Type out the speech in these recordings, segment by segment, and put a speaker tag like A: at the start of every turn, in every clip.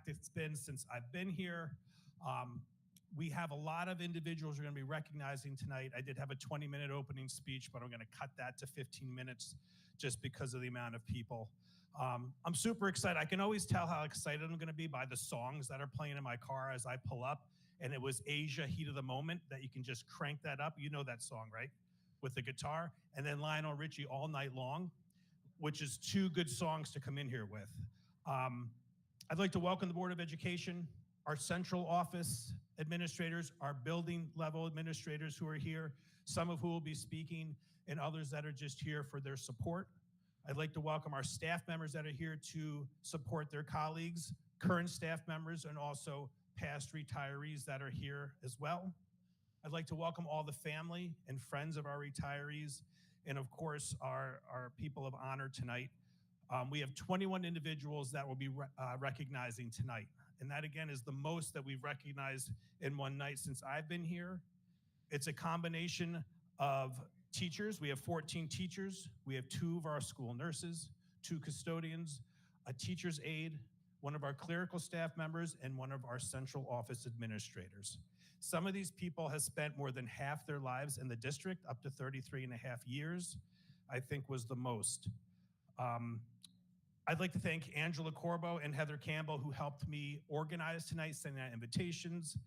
A: impact it's been since I've been here. We have a lot of individuals we're going to be recognizing tonight. I did have a 20-minute opening speech, but I'm going to cut that to 15 minutes just because of the amount of people. I'm super excited. I can always tell how excited I'm going to be by the songs that are playing in my car as I pull up. And it was Asia, Heat of the Moment, that you can just crank that up. You know that song, right? With the guitar. And then Lionel Richie, All Night Long, which is two good songs to come in here with. I'd like to welcome the Board of Education, our central office administrators, our building level administrators who are here, some of who will be speaking, and others that are just here for their support. I'd like to welcome our staff members that are here to support their colleagues, current staff members, and also past retirees that are here as well. I'd like to welcome all the family and friends of our retirees, and of course, our people of honor tonight. We have 21 individuals that will be recognizing tonight. And that, again, is the most that we've recognized in one night since I've been here. It's a combination of teachers. We have 14 teachers. We have 2 of our school nurses, 2 custodians, a teacher's aide, one of our clerical staff members, and one of our central office administrators. Some of these people have spent more than half their lives in the district, up to 33 and a half years, I think was the most. I'd like to thank Angela Corbo and Heather Campbell, who helped me organize tonight, sending out invitations,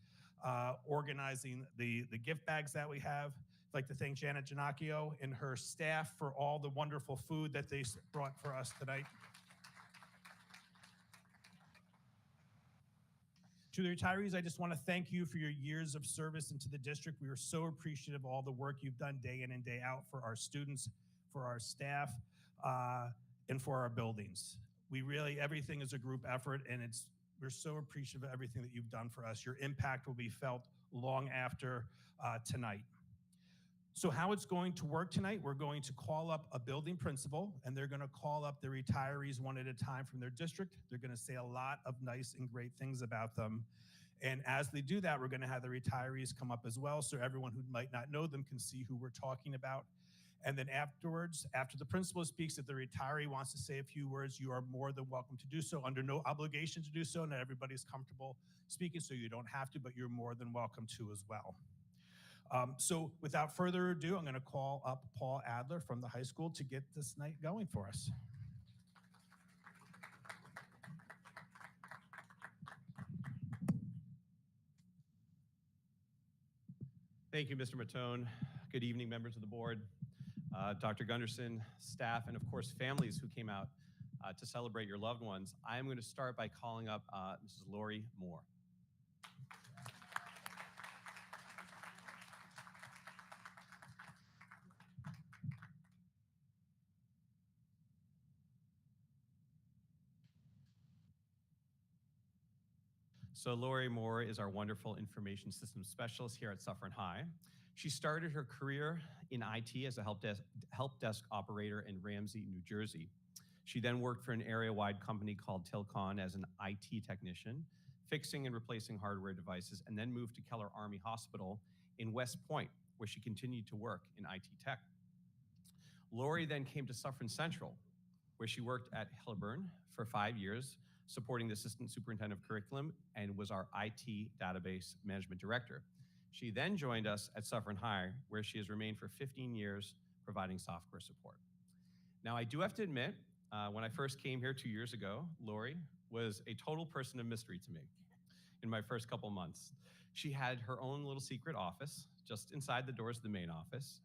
A: organizing the gift bags that we have. I'd like to thank Janet Giannacchio and her staff for all the wonderful food that they brought for us tonight. To the retirees, I just want to thank you for your years of service into the district. We are so appreciative of all the work you've done day in and day out for our students, for our staff, and for our buildings. We really, everything is a group effort, and we're so appreciative of everything that you've done for us. Your impact will be felt long after tonight. So how it's going to work tonight, we're going to call up a building principal, and they're going to call up the retirees one at a time from their district. They're going to say a lot of nice and great things about them. And as they do that, we're going to have the retirees come up as well, so everyone who might not know them can see who we're talking about. And then afterwards, after the principal speaks, if the retiree wants to say a few words, you are more than welcome to do so, under no obligation to do so. Not everybody's comfortable speaking, so you don't have to, but you're more than welcome to as well. So without further ado, I'm going to call up Paul Adler from the high school to get this night going for us.
B: Thank you, Mr. Matone. Good evening, members of the board, Dr. Gunderson, staff, and of course, families who came out to celebrate your loved ones. I am going to start by calling up Mrs. Lori Moore. So Lori Moore is our wonderful information systems specialist here at Suffern High. She started her career in IT as a help desk operator in Ramsey, New Jersey. She then worked for an area-wide company called Tilcon as an IT technician, fixing and replacing hardware devices, and then moved to Keller Army Hospital in West Point, where she continued to work in IT tech. Lori then came to Suffern Central, where she worked at Hilburn for 5 years, supporting the assistant superintendent of curriculum, and was our IT database management director. She then joined us at Suffern High, where she has remained for 15 years, providing software support. Now, I do have to admit, when I first came here 2 years ago, Lori was a total person of mystery to me in my first couple months. She had her own little secret office, just inside the doors of the main office,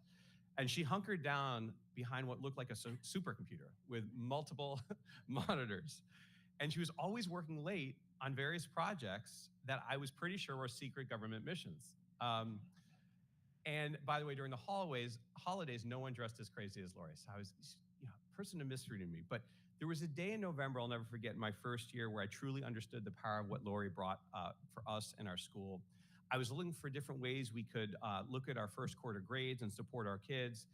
B: and she hunkered down behind what looked like a supercomputer with multiple monitors. And she was always working late on various projects that I was pretty sure were secret government missions. And by the way, during the holidays, no one dressed as crazy as Lori. So I was, a person of mystery to me. But there was a day in November, I'll never forget, in my first year, where I truly understood the power of what Lori brought for us and our school. I was looking for different ways we could look at our first quarter grades and support our kids.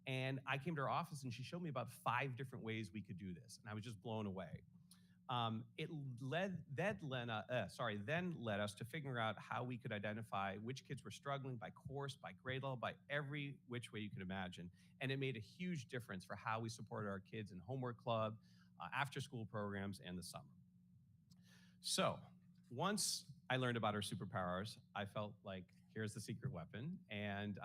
B: And I came to her office and she showed me about 5 different ways we could do this. And I was just blown away. It then led us to figuring out how we could identify which kids were struggling by course, by grade level, by every which way you could imagine. And it made a huge difference for how we supported our kids in homework club, after school programs, and the summer. So once I learned about her superpowers, I felt like here's the secret weapon. And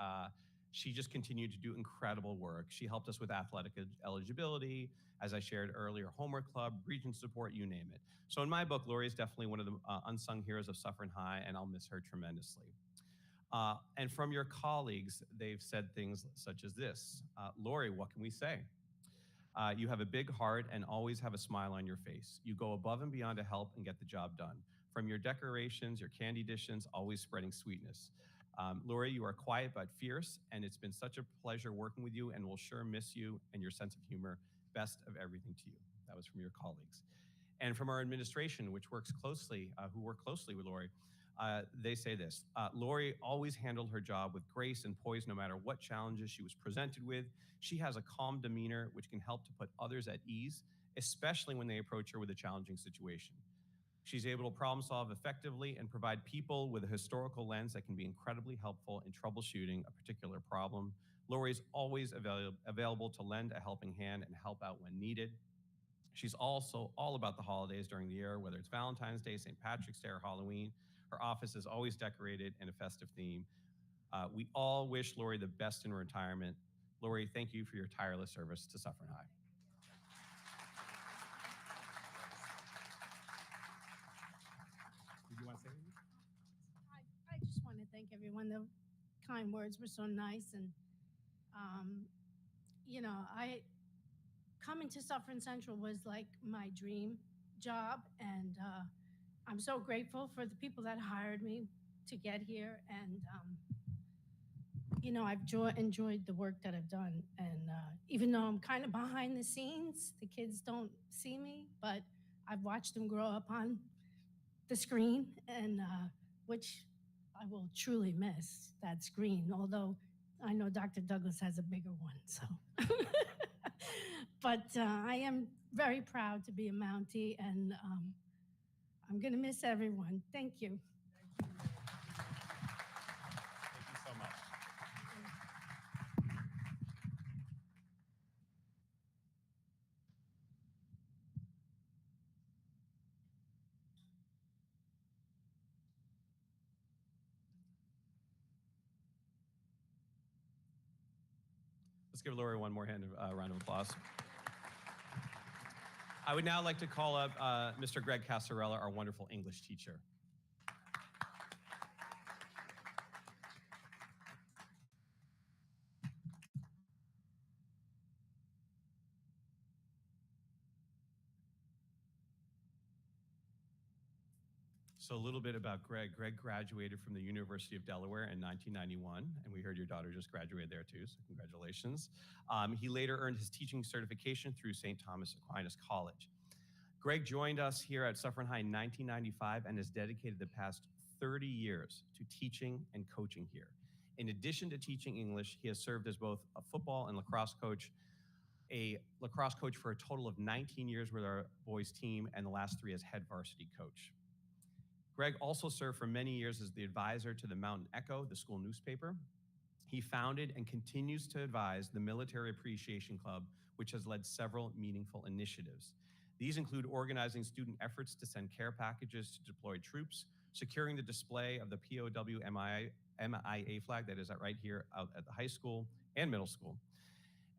B: she just continued to do incredible work. She helped us with athletic eligibility, as I shared earlier, homework club, region support, you name it. So in my book, Lori is definitely one of the unsung heroes of Suffern High, and I'll miss her tremendously. And from your colleagues, they've said things such as this. Lori, what can we say? You have a big heart and always have a smile on your face. You go above and beyond to help and get the job done. From your decorations, your candy dishes, always spreading sweetness. Lori, you are quiet but fierce, and it's been such a pleasure working with you, and we'll sure miss you and your sense of humor. Best of everything to you. That was from your colleagues. And from our administration, which works closely, who work closely with Lori, they say this. Lori always handled her job with grace and poise no matter what challenges she was presented with. She has a calm demeanor which can help to put others at ease, especially when they approach her with a challenging situation. She's able to problem solve effectively and provide people with a historical lens that can be incredibly helpful in troubleshooting a particular problem. Lori is always available to lend a helping hand and help out when needed. She's also all about the holidays during the year, whether it's Valentine's Day, St. Patrick's Day, or Halloween. Her office is always decorated in a festive theme. We all wish Lori the best in retirement. Lori, thank you for your tireless service to Suffern High. Did you want to say anything?
C: I just want to thank everyone. The kind words were so nice. And, coming to Suffern Central was like my dream job. And I'm so grateful for the people that hired me to get here. And, I've enjoyed the work that I've done. And even though I'm kind of behind the scenes, the kids don't see me, but I've watched them grow up on the screen, and which I will truly miss, that screen, although I know Dr. Douglas has a bigger one. So, but I am very proud to be a Mountie, and I'm going to miss everyone. Thank you.
B: Thank you so much. Let's give Lori one more round of applause. I would now like to call up Mr. Greg Casarella, our wonderful English teacher. So a little bit about Greg. Greg graduated from the University of Delaware in 1991, and we heard your daughter just graduated there too, so congratulations. He later earned his teaching certification through St. Thomas Aquinas College. Greg joined us here at Suffern High in 1995 and has dedicated the past 30 years to teaching and coaching here. In addition to teaching English, he has served as both a football and lacrosse coach, for a total of 19 years with our boys team, and the last 3 as head varsity coach. Greg also served for many years as the advisor to the Mountain Echo, the school newspaper. He founded and continues to advise the Military Appreciation Club, which has led several meaningful initiatives. These include organizing student efforts to send care packages to deployed troops, securing the display of the POW MIA flag that is right here out at the high school and middle school,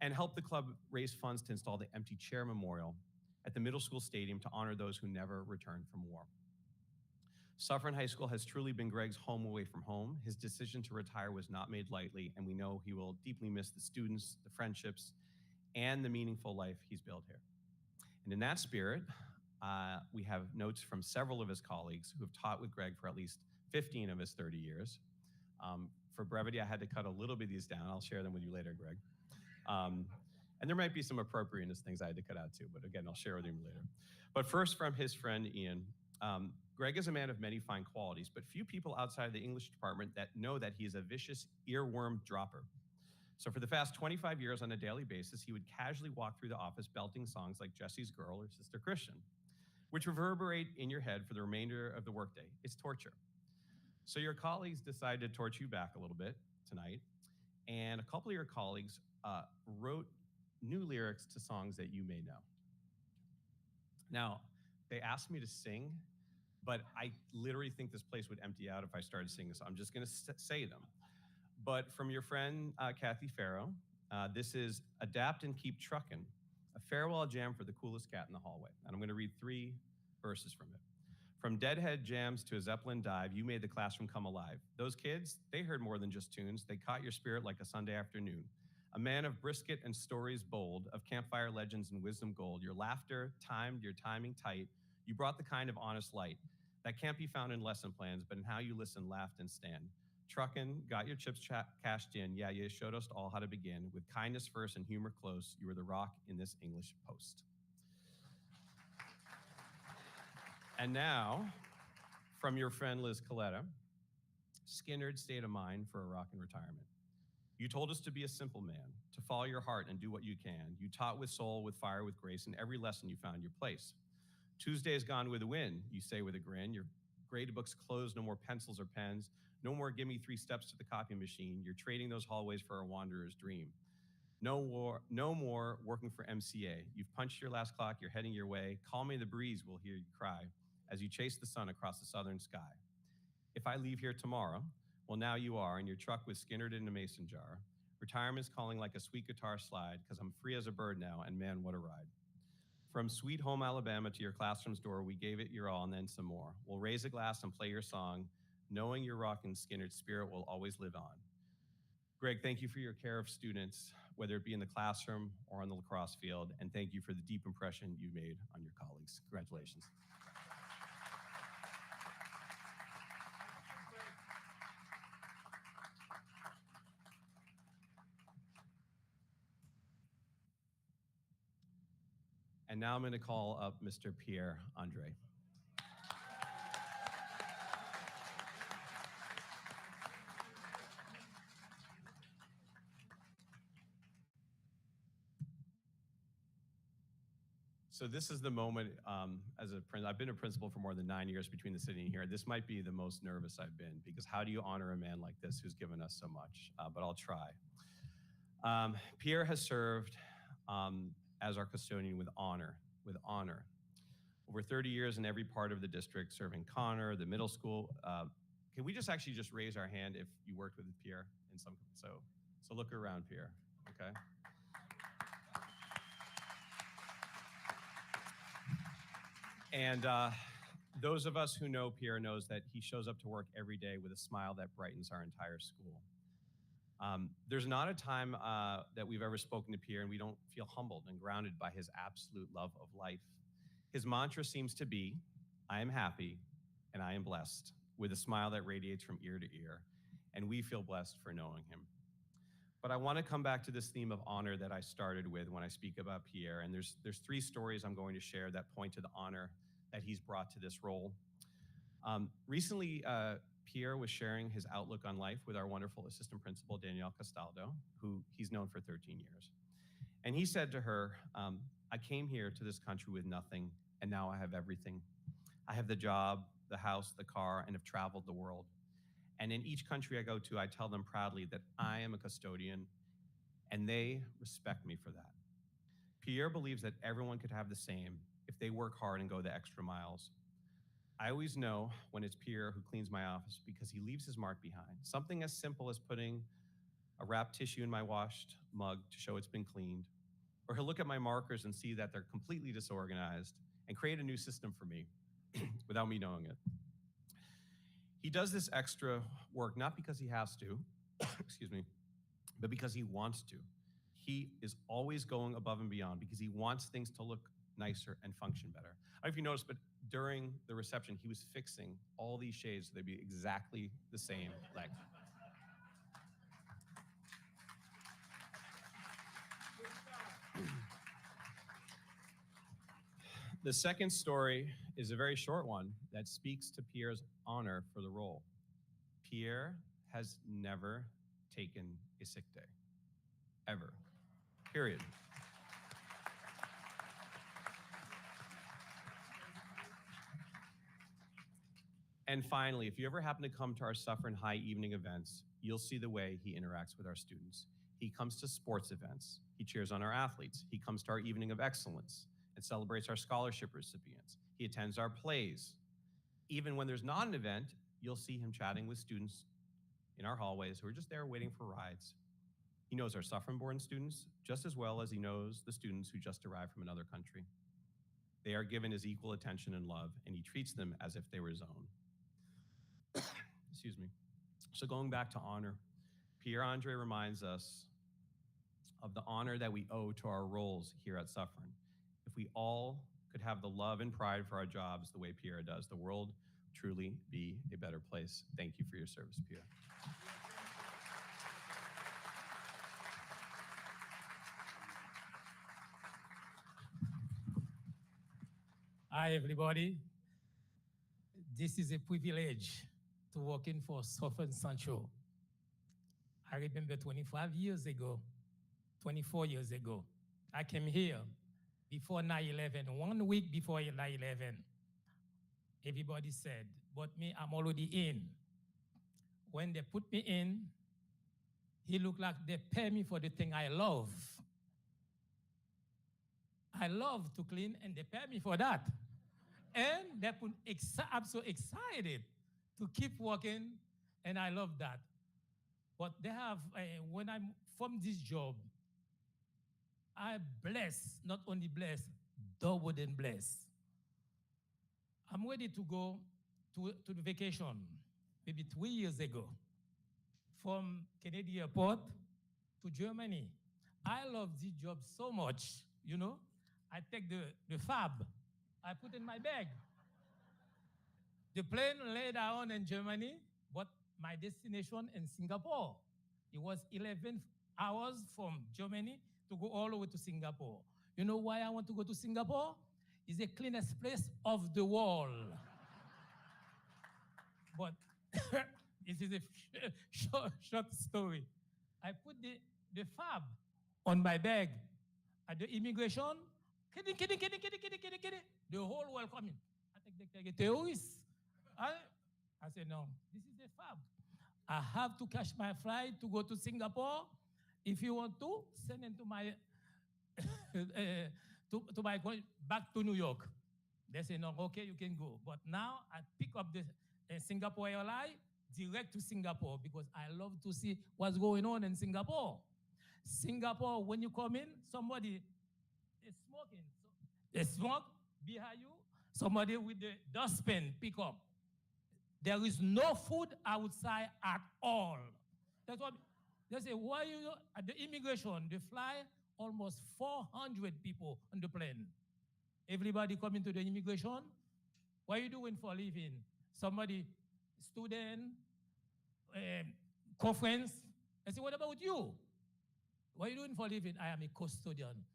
B: and help the club raise funds to install the empty chair memorial at the middle school stadium to honor those who never returned from war. Suffern High School has truly been Greg's home away from home. His decision to retire was not made lightly, and we know he will deeply miss the students, the friendships, and the meaningful life he's built here. And in that spirit, we have notes from several of his colleagues who have taught with Greg for at least 15 of his 30 years. For brevity, I had to cut a little bit of these down. I'll share them with you later, Greg. And there might be some appropriateness things I had to cut out too, but again, I'll share with you later. But first, from his friend Ian, Greg is a man of many fine qualities, but few people outside the English department that know that he is a vicious earworm dropper. So for the past 25 years on a daily basis, he would casually walk through the office belting songs like Jesse's Girl or Sister Christian, which reverberate in your head for the remainder of the workday. It's torture. So your colleagues decided to torture you back a little bit tonight, and a couple of your colleagues wrote new lyrics to songs that you may know. Now, they asked me to sing but I literally think this place would empty out if I started singing, so I'm just going to say them. But from your friend, Kathy Farrow, this is Adapt and Keep Truckin', a farewell jam for the coolest cat in the hallway. And I'm going to read 3 verses from it. From Deadhead jams to a Zeppelin dive, you made the classroom come alive. Those kids, they heard more than just tunes. They caught your spirit like a Sunday afternoon. A man of brisket and stories bold, of campfire legends and wisdom gold. Your laughter timed, your timing tight. You brought the kind of honest light that can't be found in lesson plans, but in how you listen, laughed, and stand. Truckin', got your chips cashed in. Yeah, you showed us all how to begin. With kindness first and humor close, you were the rock in this English post. And now, from your friend Liz Coletta, Skinnerd state of mind for a rockin' retirement. You told us to be a simple man, to follow your heart and do what you can. You taught with soul, with fire, with grace. In every lesson you found your place. Tuesday's gone with a win, you say with a grin. Your grade book's closed, no more pencils or pens. No more give me 3 steps to the copy machine. You're trading those hallways for a wanderer's dream. No more working for MCA. You've punched your last clock, you're heading your way. Call me the breeze, we'll hear you cry as you chase the sun across the southern sky. If I leave here tomorrow, well, now you are in your truck with Skinnerd in a mason jar. Retirement's calling like a sweet guitar slide, because I'm free as a bird now, and man, what a ride. From sweet home Alabama to your classroom's door, we gave it your all and then some more. We'll raise a glass and play your song, knowing your rockin' Skinnerd spirit will always live on. Greg, thank you for your care of students, whether it be in the classroom or on the lacrosse field, and thank you for the deep impression you made on your colleagues. Congratulations. And now I'm going to call up Mr. Pierre Andre. So this is the moment, I've been a principal for more than 9 years between the city and here. This might be the most nervous I've been, because how do you honor a man like this who's given us so much? But I'll try. Pierre has served as our custodian with honor. Over 30 years in every part of the district, serving Connor, the middle school. Can we just raise our hand if you worked with Pierre in some, so look around, Pierre, okay? And those of us who know Pierre knows that he shows up to work every day with a smile that brightens our entire school. There's not a time that we've ever spoken to Pierre and we don't feel humbled and grounded by his absolute love of life. His mantra seems to be, I am happy and I am blessed, with a smile that radiates from ear to ear. And we feel blessed for knowing him. But I want to come back to this theme of honor that I started with when I speak about Pierre. And there's 3 stories I'm going to share that point to the honor that he's brought to this role. Recently, Pierre was sharing his outlook on life with our wonderful assistant principal, Danielle Castaldo, who he's known for 13 years. And he said to her, I came here to this country with nothing, and now I have everything. I have the job, the house, the car, and have traveled the world. And in each country I go to, I tell them proudly that I am a custodian, and they respect me for that. Pierre believes that everyone could have the same if they work hard and go the extra miles. I always know when it's Pierre who cleans my office because he leaves his mark behind. Something as simple as putting a wrapped tissue in my washed mug to show it's been cleaned. Or he'll look at my markers and see that they're completely disorganized and create a new system for me without me knowing it. He does this extra work not because he has to, excuse me, but because he wants to. He is always going above and beyond because he wants things to look nicer and function better. I don't know if you noticed, but during the reception, he was fixing all these shades so they'd be exactly the same length. The second story is a very short one that speaks to Pierre's honor for the role. Pierre has never taken a sick day, ever, period. And finally, if you ever happen to come to our Suffern High evening events, you'll see the way he interacts with our students. He comes to sports events. He cheers on our athletes. He comes to our evening of excellence and celebrates our scholarship recipients. He attends our plays. Even when there's not an event, you'll see him chatting with students in our hallways who are just there waiting for rides. He knows our Suffern-born students just as well as he knows the students who just arrived from another country. They are given his equal attention and love, and he treats them as if they were his own. Excuse me. So going back to honor, Pierre-Andre reminds us of the honor that we owe to our roles here at Suffern. If we all could have the love and pride for our jobs the way Pierre does, the world would truly be a better place. Thank you for your service, Pierre.
D: Hi, everybody. This is a privilege to work in for Suffern Central. I remember 25 years ago, 24 years ago, I came here before 9/11, 1 week before 9/11. Everybody said, but me, I'm already in. When they put me in, he looked like they pay me for the thing I love. I love to clean, and they pay me for that. And they put I'm so excited to keep working, and I love that. But they have, when I'm from this job, I'm blessed, not only blessed, double than blessed. I'm ready to go to the vacation, maybe 3 years ago, from Kennedy Airport to Germany. I love this job so much, you know. I take the fab, I put in my bag. The plane lay down in Germany, but my destination in Singapore. It was 11 hours from Germany to go all the way to Singapore. You know why I want to go to Singapore? It's the cleanest place of the world. But this is a short story. I put the fab on my bag at the immigration. Kidding. The whole world coming. I think they terrorists. I said, no, this is a fab. I have to catch my flight to go to Singapore. If you want to, send it to my to my back to New York. They say, no, okay, you can go. But now I pick up the Singapore airline direct to Singapore because I love to see what's going on in Singapore. Singapore, when you come in, somebody is smoking. So they smoke behind you. Somebody with the dustpan pick up. There is no food outside at all. That's what they say. Why you at the immigration? They fly almost 400 people on the plane. Everybody coming to the immigration. What are you doing for a living? Somebody, student, conference. I say, what about you? What are you doing for a living? I am a custodian.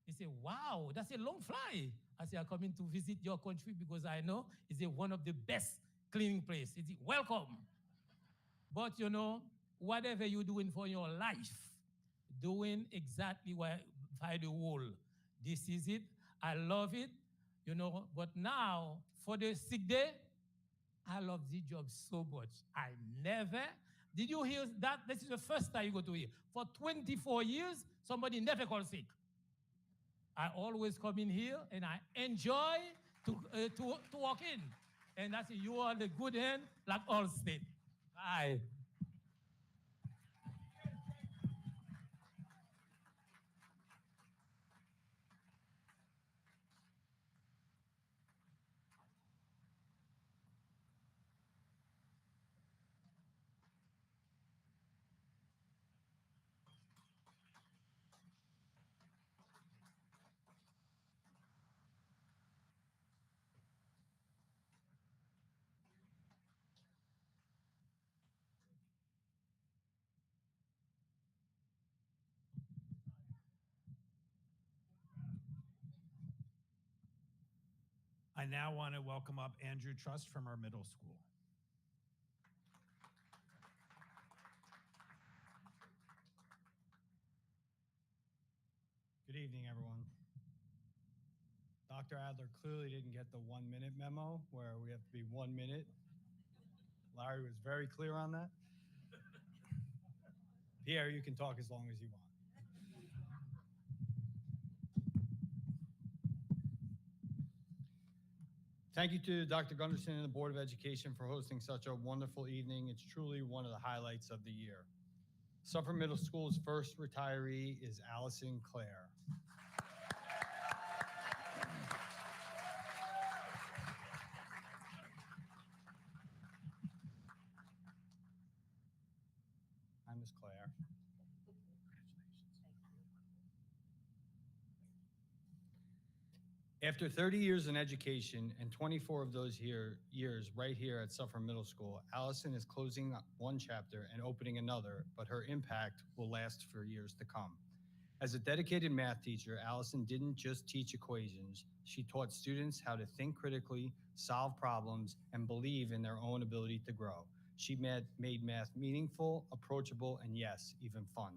D: He said, wow, that's a long flight. I say, I'm coming to visit your country because I know it's one of the best cleaning place. It's welcome. But you know, whatever you're doing for your life, doing exactly by the rule. This is it. I love it. You know, but now for the sick day, I love this job so much. I never, did you hear that? This is the first time you go to hear. For 24 years, somebody never called sick. I always come in here and I enjoy to walk in. And that's you are the good hand, like all state. Bye.
A: I now want to welcome up Andrew Trust from our middle school.
E: Good evening, everyone. Dr. Adler clearly didn't get the 1 minute memo where we have to be 1 minute. Larry was very clear on that. Pierre, you can talk as long as you want. Thank you to Dr. Gunderson and the Board of Education for hosting such a wonderful evening. It's truly one of the highlights of the year. Suffern Middle School's first retiree is Allison Clare. Hi, Ms. Clare. After 30 years in education and 24 of those years right here at Suffern Middle School, Allison is closing one chapter and opening another, but her impact will last for years to come. As a dedicated math teacher, Allison didn't just teach equations. She taught students how to think critically, solve problems, and believe in their own ability to grow. She made math meaningful, approachable, and yes, even fun.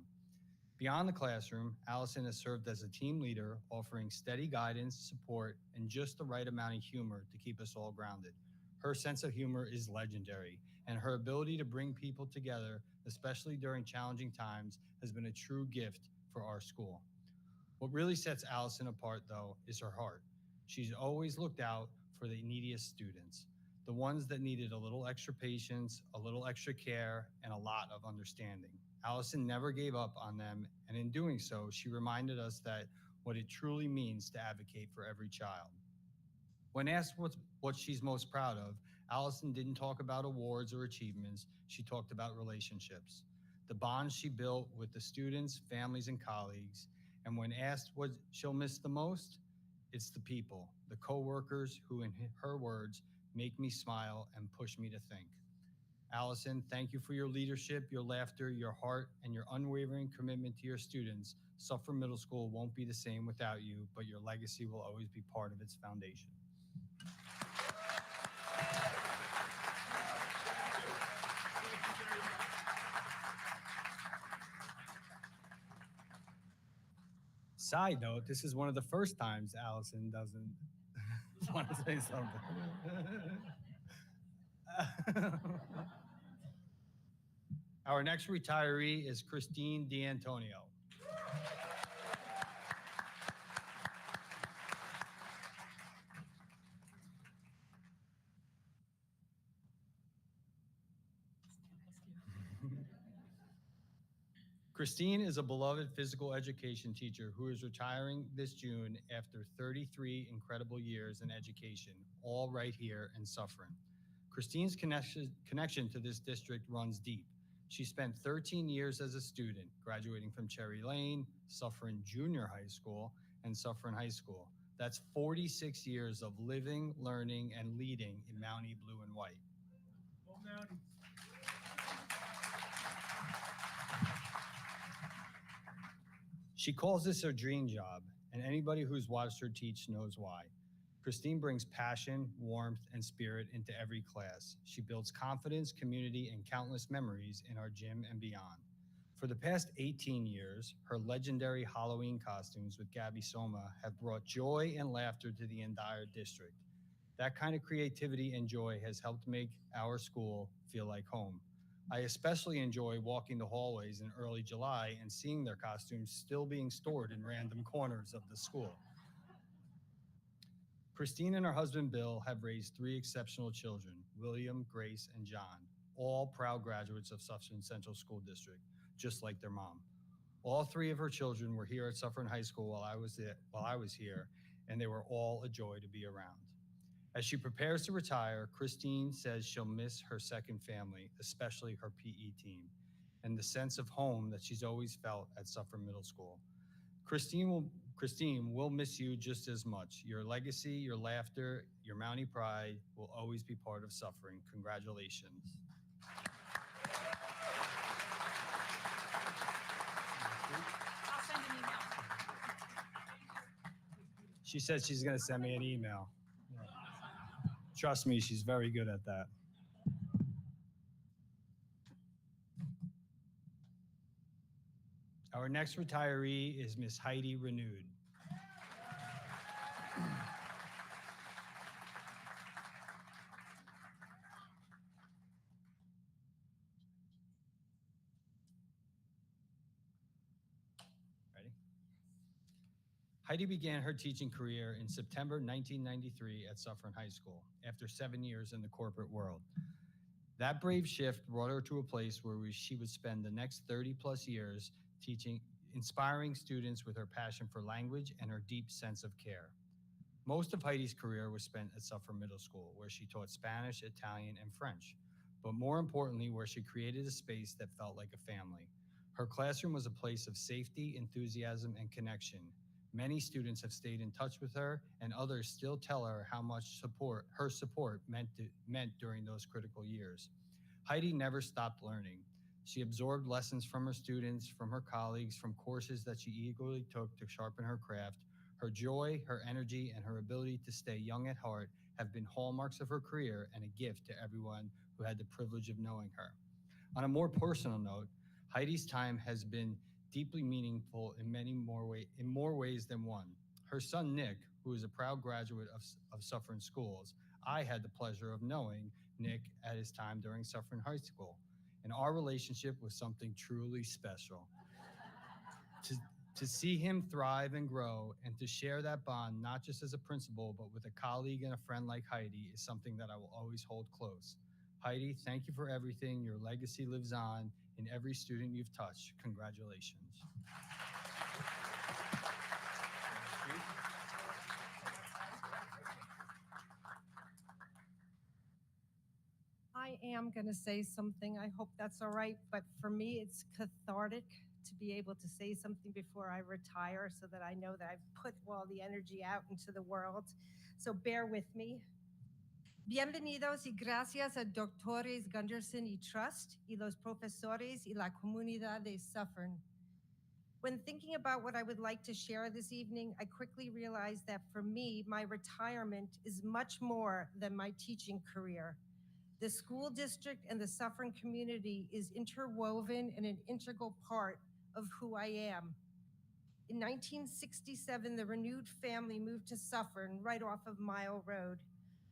E: Beyond the classroom, Allison has served as a team leader, offering steady guidance, support, and just the right amount of humor to keep us all grounded. Her sense of humor is legendary, and her ability to bring people together, especially during challenging times, has been a true gift for our school. What really sets Allison apart, though, is her heart. She's always looked out for the neediest students, the ones that needed a little extra patience, a little extra care, and a lot of understanding. Allison never gave up on them, and in doing so, she reminded us that what it truly means to advocate for every child. When asked what she's most proud of, Allison didn't talk about awards or achievements. She talked about relationships, the bonds she built with the students, families, and colleagues. And when asked what she'll miss the most, it's the people, the coworkers who, in her words, make me smile and push me to think. Allison, thank you for your leadership, your laughter, your heart, and your unwavering commitment to your students. Suffern Middle School won't be the same without you, but your legacy will always be part of its foundation. Side note, this is one of the first times Allison doesn't want to say something. Our next retiree is Christine D'Antonio. Christine is a beloved physical education teacher who is retiring this June after 33 incredible years in education, all right here in Suffern. Christine's connection to this district runs deep. She spent 13 years as a student, graduating from Cherry Lane, Suffern Junior High School, and Suffern High School. That's 46 years of living, learning, and leading in Mountie Blue and White.
A: Go Mounties.
E: She calls this her dream job, and anybody who's watched her teach knows why. Christine brings passion, warmth, and spirit into every class. She builds confidence, community, and countless memories in our gym and beyond. For the past 18 years, her legendary Halloween costumes with Gabby Soma have brought joy and laughter to the entire district. That kind of creativity and joy has helped make our school feel like home. I especially enjoy walking the hallways in early July and seeing their costumes still being stored in random corners of the school. Christine and her husband Bill have raised 3 exceptional children, William, Grace, and John, all proud graduates of Suffern Central School District, just like their mom. All 3 of her children were here at Suffern High School while I was here, and they were all a joy to be around. As she prepares to retire, Christine says she'll miss her second family, especially her PE team, and the sense of home that she's always felt at Suffern Middle School. Christine, we'll miss you just as much. Your legacy, your laughter, your Mountie pride will always be part of Suffern. Congratulations.
F: I'll send an email.
E: She said she's going to send me an email. Trust me, she's very good at that. Our next retiree is Miss Heidi Renewed. Heidi began her teaching career in September 1993 at Suffern High School after 7 years in the corporate world. That brave shift brought her to a place where she would spend the next 30 plus years teaching, inspiring students with her passion for language and her deep sense of care. Most of Heidi's career was spent at Suffern Middle School, where she taught Spanish, Italian, and French, but more importantly, where she created a space that felt like a family. Her classroom was a place of safety, enthusiasm, and connection. Many students have stayed in touch with her, and others still tell her how much her support meant during those critical years. Heidi never stopped learning. She absorbed lessons from her students, from her colleagues, from courses that she eagerly took to sharpen her craft. Her joy, her energy, and her ability to stay young at heart have been hallmarks of her career and a gift to everyone who had the privilege of knowing her. On a more personal note, Heidi's time has been deeply meaningful in more ways than one. Her son, Nick, who is a proud graduate of Suffern schools, I had the pleasure of knowing Nick at his time during Suffern High School, and our relationship was something truly special. To see him thrive and grow and to share that bond, not just as a principal, but with a colleague and a friend like Heidi, is something that I will always hold close. Heidi, thank you for everything. Your legacy lives on in every student you've touched. Congratulations.
G: I am going to say something. I hope that's all right. But for me, it's cathartic to be able to say something before I retire so that I know that I've put all the energy out into the world. So bear with me. Bienvenidos y gracias a doctores Gunderson y Trust y los profesores y la comunidad de Suffern. When thinking about what I would like to share this evening, I quickly realized that for me, my retirement is much more than my teaching career. The school district and the Suffern community is interwoven and an integral part of who I am. In 1967, the renewed family moved to Suffern right off of Mile Road.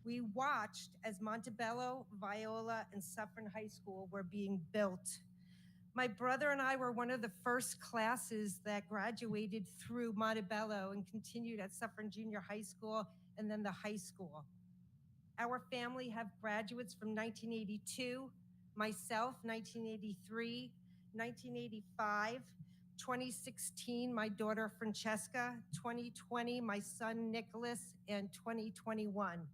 G: We watched as Montebello, Viola, and Suffern High School were being built. My brother and I were one of the first classes that graduated through Montebello and continued at Suffern Junior High School and then the high school. Our family have graduates from 1982, myself, 1983, 1985, 2016, my daughter Francesca, 2020, my son Nicholas, and 2021.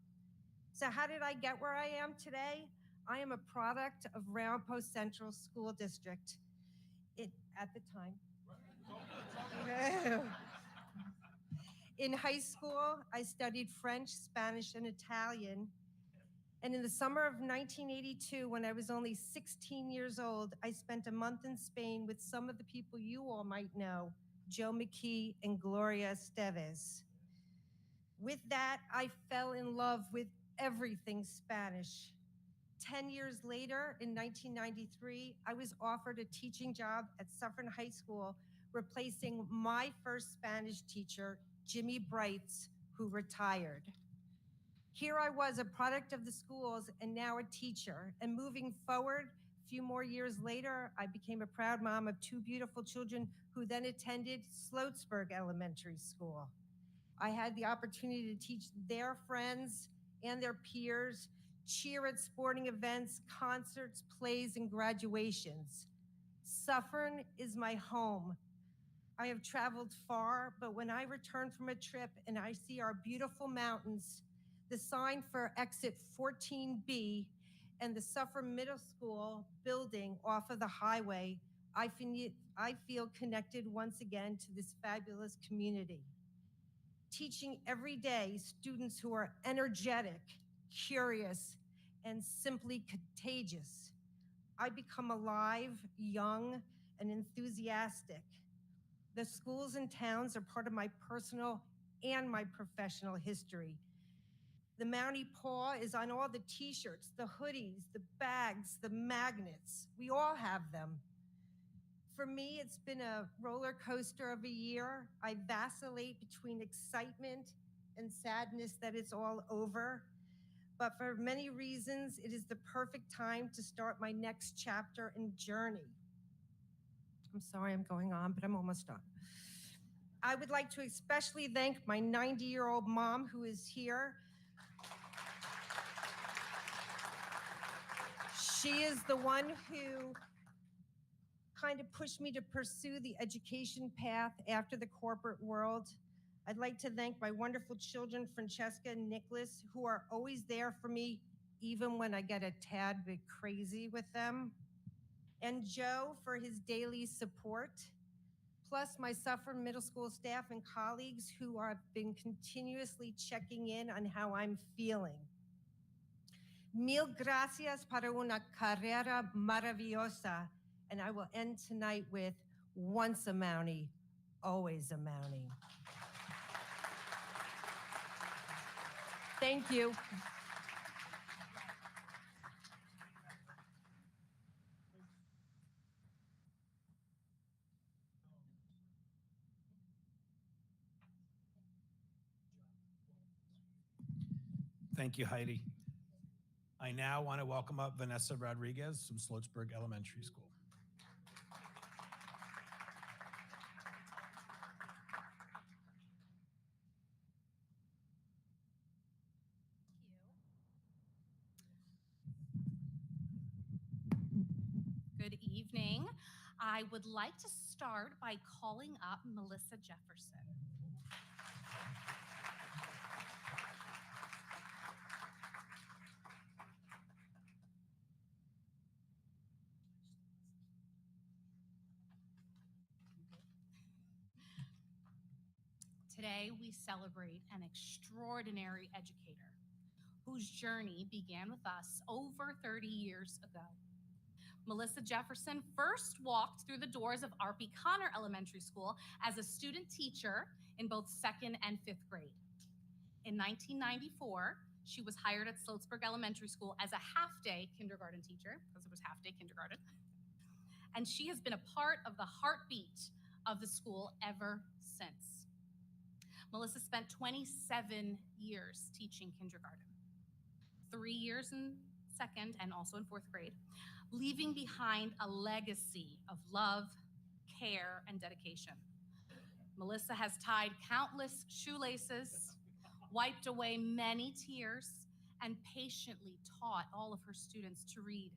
G: So how did I get where I am today? I am a product of Round Post Central School District. At the time. In high school, I studied French, Spanish, and Italian. And in the summer of 1982, when I was only 16 years old, I spent a month in Spain with some of the people you all might know, Joe McKee and Gloria Esteves. With that, I fell in love with everything Spanish. 10 years later, in 1993, I was offered a teaching job at Suffern High School, replacing my first Spanish teacher, Jimmy Brights, who retired. Here I was, a product of the schools and now a teacher. And moving forward, a few more years later, I became a proud mom of two beautiful children who then attended Sloatsburg Elementary School. I had the opportunity to teach their friends and their peers, cheer at sporting events, concerts, plays, and graduations. Suffern is my home. I have traveled far, but when I return from a trip and I see our beautiful mountains, the sign for exit 14B, and the Suffern Middle School building off of the highway, I feel connected once again to this fabulous community. Teaching every day students who are energetic, curious, and simply contagious, I become alive, young, and enthusiastic. The schools and towns are part of my personal and my professional history. The Mountie Paw is on all the t-shirts, the hoodies, the bags, the magnets. We all have them. For me, it's been a roller coaster of a year. I vacillate between excitement and sadness that it's all over. But for many reasons, it is the perfect time to start my next chapter and journey. I'm sorry I'm going on, but I'm almost done. I would like to especially thank my 90-year-old mom who is here. She is the one who kind of pushed me to pursue the education path after the corporate world. I'd like to thank my wonderful children, Francesca and Nicholas, who are always there for me, even when I get a tad bit crazy with them. And Joe for his daily support, plus my Suffern Middle School staff and colleagues who have been continuously checking in on how I'm feeling. Mil gracias para una carrera maravillosa. And I will end tonight with once a Mountie, always a Mountie. Thank you.
A: Thank you, Heidi. I now want to welcome up Vanessa Rodriguez from Sloatsburg Elementary School.
F: Good evening. I would like to start by calling up Melissa Jefferson. Today, we celebrate an extraordinary educator whose journey began with us over 30 years ago. Melissa Jefferson first walked through the doors of R.P. Connor Elementary School as a student teacher in both 2nd and 5th grade. In 1994, she was hired at Sloatsburg Elementary School as a half-day kindergarten teacher, because it was half-day kindergarten. And she has been a part of the heartbeat of the school ever since. Melissa spent 27 years teaching kindergarten, 3 years in 2nd and also in 4th grade, leaving behind a legacy of love, care, and dedication. Melissa has tied countless shoelaces, wiped away many tears, and patiently taught all of her students to read,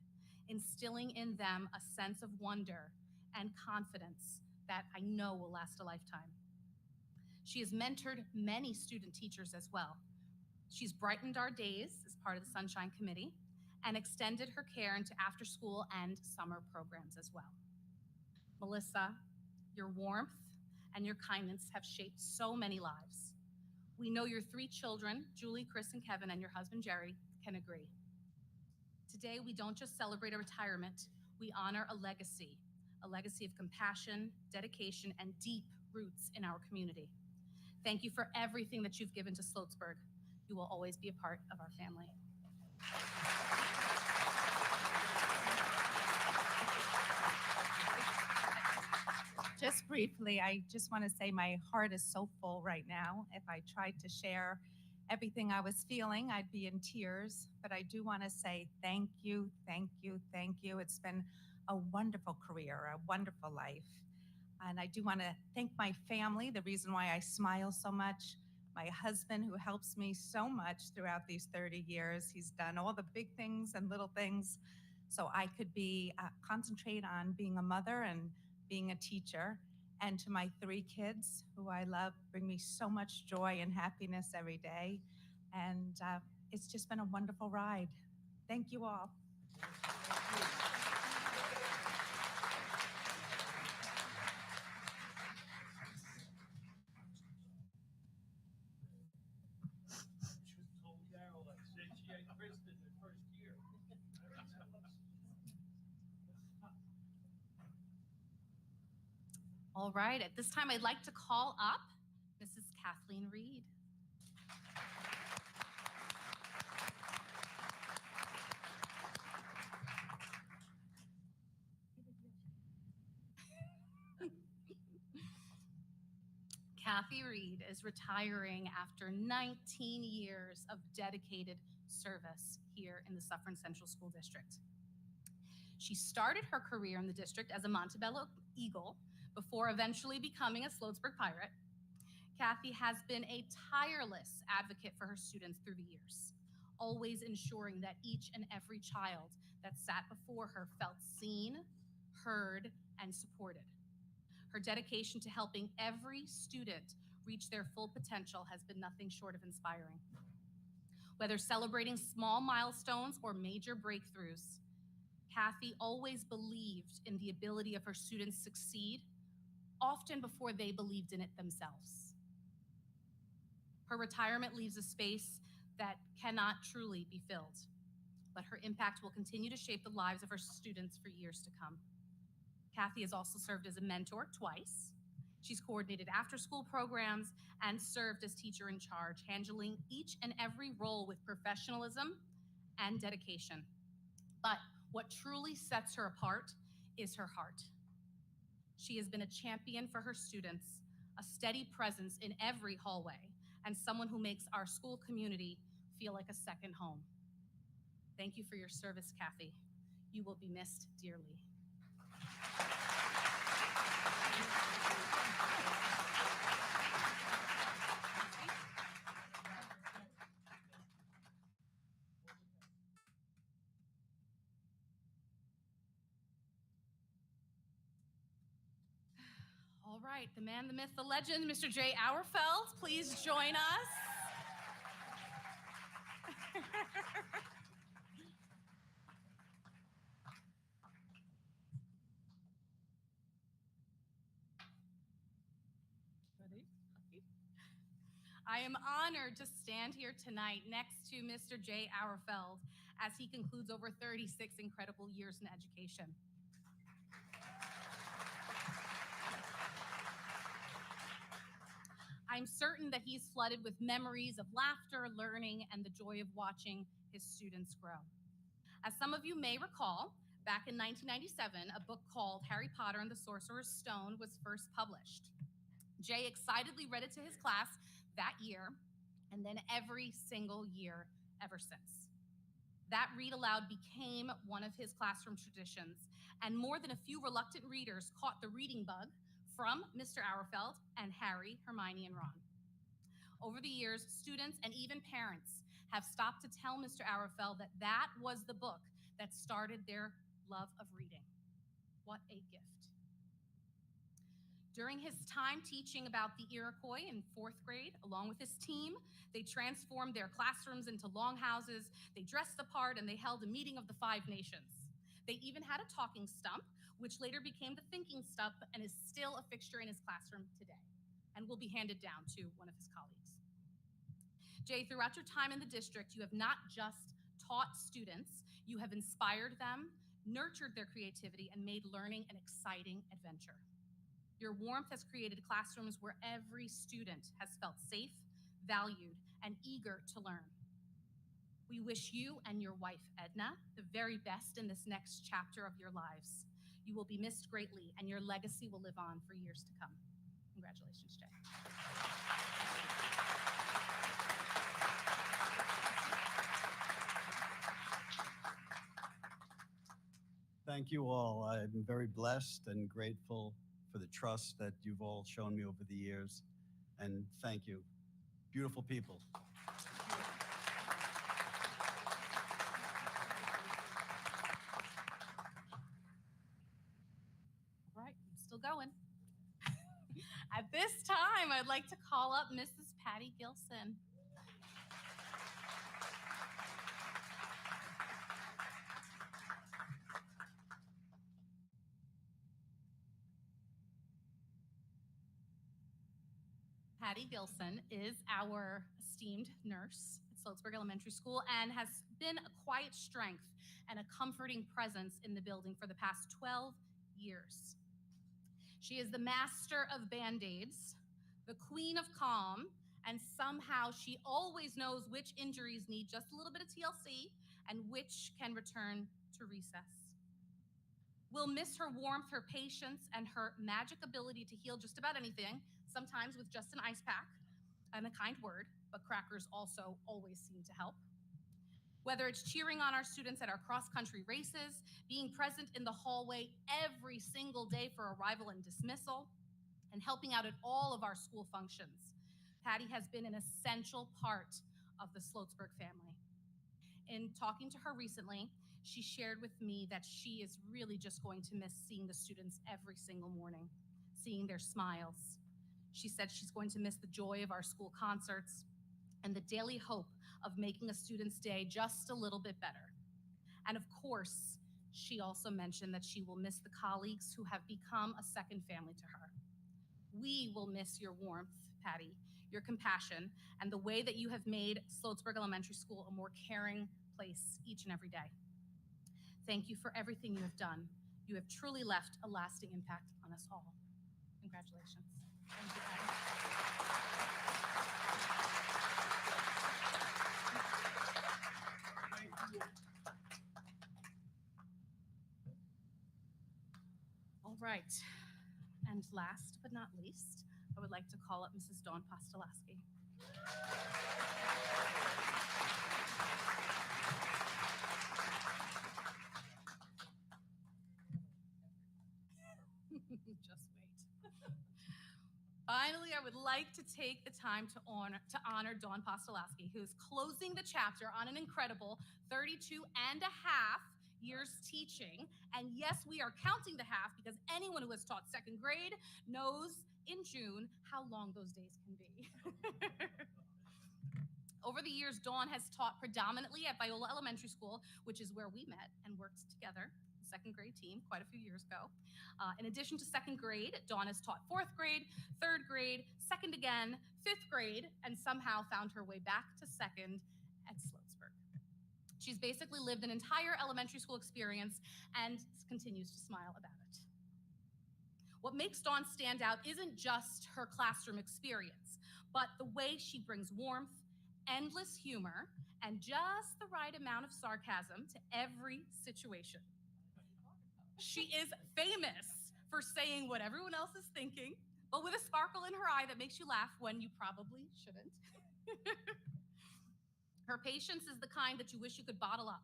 F: instilling in them a sense of wonder and confidence that I know will last a lifetime. She has mentored many student teachers as well. She's brightened our days as part of the Sunshine Committee and extended her care into after-school and summer programs as well. Melissa, your warmth and your kindness have shaped so many lives. We know your 3 children, Julie, Chris, and Kevin, and your husband, Jerry, can agree. Today, we don't just celebrate a retirement, we honor a legacy of compassion, dedication, and deep roots in our community. Thank you for everything that you've given to Sloatsburg. You will always be a part of our family.
H: Just briefly, I just want to say my heart is so full right now. If I tried to share everything I was feeling, I'd be in tears. But I do want to say thank you, thank you, thank you. It's been a wonderful career, a wonderful life. And I do want to thank my family, the reason why I smile so much. My husband, who helps me so much throughout these 30 years. He's done all the big things and little things so I could be concentrate on being a mother and being a teacher. And to my 3 kids, who I love, bring me so much joy and happiness every day. And it's just been a wonderful ride. Thank you all.
F: All right, at this time, I'd like to call up Mrs. Kathleen Reed. Kathy Reed is retiring after 19 years of dedicated service here in the Suffern Central School District. She started her career in the district as a Montebello Eagle before eventually becoming a Sloatsburg Pirate. Kathy has been a tireless advocate for her students through the years, always ensuring that each and every child that sat before her felt seen, heard, and supported. Her dedication to helping every student reach their full potential has been nothing short of inspiring. Whether celebrating small milestones or major breakthroughs, Kathy always believed in the ability of her students to succeed, often before they believed in it themselves. Her retirement leaves a space that cannot truly be filled, but her impact will continue to shape the lives of her students for years to come. Kathy has also served as a mentor twice. She's coordinated after-school programs and served as teacher in charge, handling each and every role with professionalism and dedication. But what truly sets her apart is her heart. She has been a champion for her students, a steady presence in every hallway, and someone who makes our school community feel like a second home. Thank you for your service, Kathy. You will be missed dearly. All right, the man, the myth, the legend, Mr. Jay Auerfeld, please join us. I am honored to stand here tonight next to Mr. Jay Auerfeld as he concludes over 36 incredible years in education. I'm certain that he's flooded with memories of laughter, learning, and the joy of watching his students grow. As some of you may recall, back in 1997, a book called Harry Potter and the Sorcerer's Stone was first published. Jay excitedly read it to his class that year, and then every single year ever since. That read aloud became one of his classroom traditions, and more than a few reluctant readers caught the reading bug from Mr. Auerfeld and Harry, Hermione, and Ron. Over the years, students and even parents have stopped to tell Mr. Auerfeld that that was the book that started their love of reading. What a gift. During his time teaching about the Iroquois in 4th grade, along with his team, they transformed their classrooms into longhouses, they dressed the part, and they held a meeting of the 5 nations. They even had a talking stump, which later became the thinking stump and is still a fixture in his classroom today, and will be handed down to one of his colleagues. Jay, throughout your time in the district, you have not just taught students, you have inspired them, nurtured their creativity, and made learning an exciting adventure. Your warmth has created classrooms where every student has felt safe, valued, and eager to learn. We wish you and your wife, Edna, the very best in this next chapter of your lives. You will be missed greatly, and your legacy will live on for years to come. Congratulations, Jay.
I: Thank you all. I'm very blessed and grateful for the trust that you've all shown me over the years. And thank you. Beautiful people.
F: All right, I'm still going. At this time, I'd like to call up Mrs. Patty Gilson. Patty Gilson is our esteemed nurse at Sloatsburg Elementary School and has been a quiet strength and a comforting presence in the building for the past 12 years. She is the master of Band-Aids, the queen of calm, and somehow she always knows which injuries need just a little bit of TLC and which can return to recess. We'll miss her warmth, her patience, and her magic ability to heal just about anything, sometimes with just an ice pack and a kind word, but crackers also always seem to help. Whether it's cheering on our students at our cross-country races, being present in the hallway every single day for arrival and dismissal, and helping out at all of our school functions, Patty has been an essential part of the Sloatsburg family. In talking to her recently, she shared with me that she is really just going to miss seeing the students every single morning, seeing their smiles. She said she's going to miss the joy of our school concerts and the daily hope of making a student's day just a little bit better. And of course, she also mentioned that she will miss the colleagues who have become a second family to her. We will miss your warmth, Patty, your compassion, and the way that you have made Sloatsburg Elementary School a more caring place each and every day. Thank you for everything you have done. You have truly left a lasting impact on us all. Congratulations. Thank you, Patty. All right. And last but not least, I would like to call up Mrs. Dawn Postolaski. Just wait. Finally, I would like to take the time to honor Dawn Postolaski, who's closing the chapter on an incredible 32 and a half years teaching. And yes, we are counting the half because anyone who has taught second grade knows in June how long those days can be. Over the years, Dawn has taught predominantly at Viola Elementary School, which is where we met and worked together, the second grade team, quite a few years ago. In addition to second grade, Dawn has taught fourth grade, third grade, second again, fifth grade, and somehow found her way back to second at Sloatsburg. She's basically lived an entire elementary school experience and continues to smile about it. What makes Dawn stand out isn't just her classroom experience, but the way she brings warmth, endless humor, and just the right amount of sarcasm to every situation. She is famous for saying what everyone else is thinking, but with a sparkle in her eye that makes you laugh when you probably shouldn't. Her patience is the kind that you wish you could bottle up,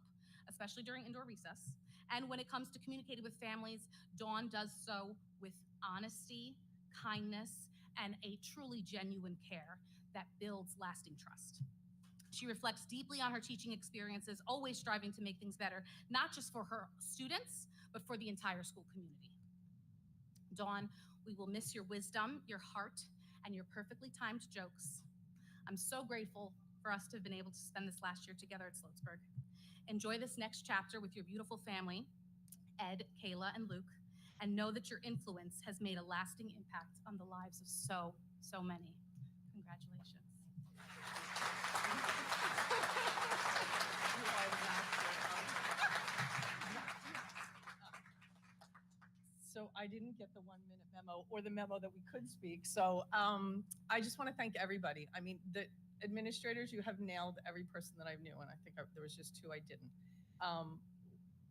F: especially during indoor recess. And when it comes to communicating with families, Dawn does so with honesty, kindness, and a truly genuine care that builds lasting trust. She reflects deeply on her teaching experiences, always striving to make things better, not just for her students, but for the entire school community. Dawn, we will miss your wisdom, your heart, and your perfectly timed jokes. I'm so grateful for us to have been able to spend this last year together at Sloatsburg. Enjoy this next chapter with your beautiful family, Ed, Kayla, and Luke, and know that your influence has made a lasting impact on the lives of so many. Congratulations.
J: So I didn't get the 1-minute memo or the memo that we could speak. So I just want to thank everybody. I mean, the administrators, you have nailed every person that I knew, and I think there was just 2 I didn't.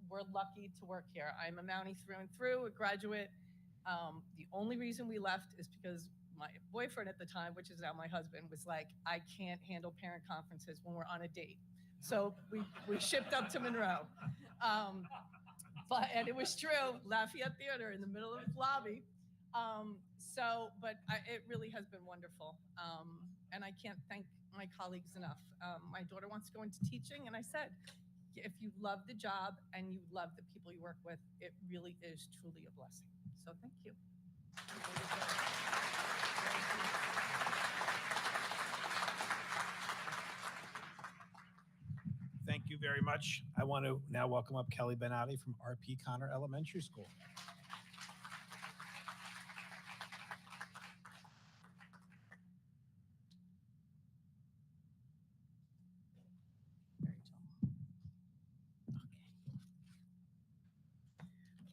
J: We're lucky to work here. I'm a Mountie through and through, a graduate. The only reason we left is because my boyfriend at the time, which is now my husband, was like, I can't handle parent conferences when we're on a date. So we shipped up to Monroe. And it was true, Lafayette Theater in the middle of the lobby. It really has been wonderful. And I can't thank my colleagues enough. My daughter wants to go into teaching, and I said, if you love the job and you love the people you work with, it really is truly a blessing. So thank you.
A: Thank you very much. I want to now welcome up Kelly Benatti from R.P. Connor Elementary School.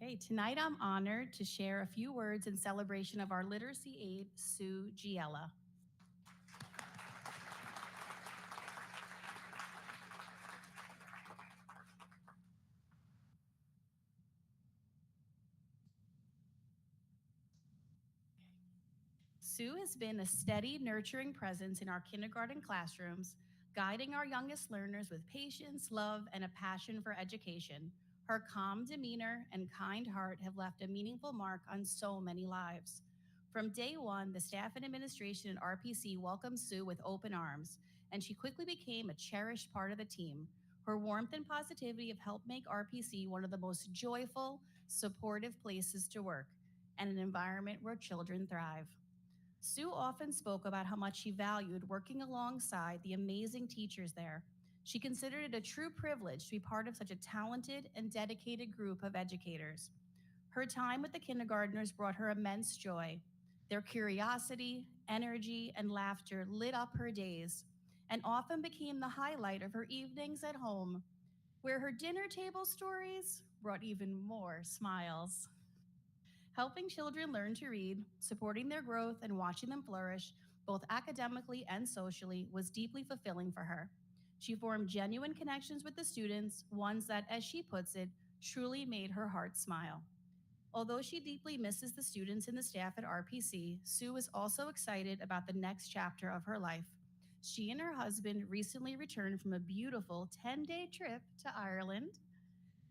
F: Okay, tonight I'm honored to share a few words in celebration of our literacy aide, Sue Giella. Sue has been a steady, nurturing presence in our kindergarten classrooms, guiding our youngest learners with patience, love, and a passion for education. Her calm demeanor and kind heart have left a meaningful mark on so many lives.
K: From day one, the staff and administration at RPC welcomed Sue with open arms, and she quickly became a cherished part of the team. Her warmth and positivity have helped make RPC one of the most joyful, supportive places to work and an environment where children thrive. Sue often spoke about how much she valued working alongside the amazing teachers there. She considered it a true privilege to be part of such a talented and dedicated group of educators. Her time with the kindergartners brought her immense joy. Their curiosity, energy, and laughter lit up her days and often became the highlight of her evenings at home, where her dinner table stories brought even more smiles. Helping children learn to read, supporting their growth, and watching them flourish, both academically and socially, was deeply fulfilling for her. She formed genuine connections with the students, ones that, as she puts it, truly made her heart smile. Although she deeply misses the students and the staff at RPC, Sue is also excited about the next chapter of her life. She and her husband recently returned from a beautiful 10-day trip to Ireland,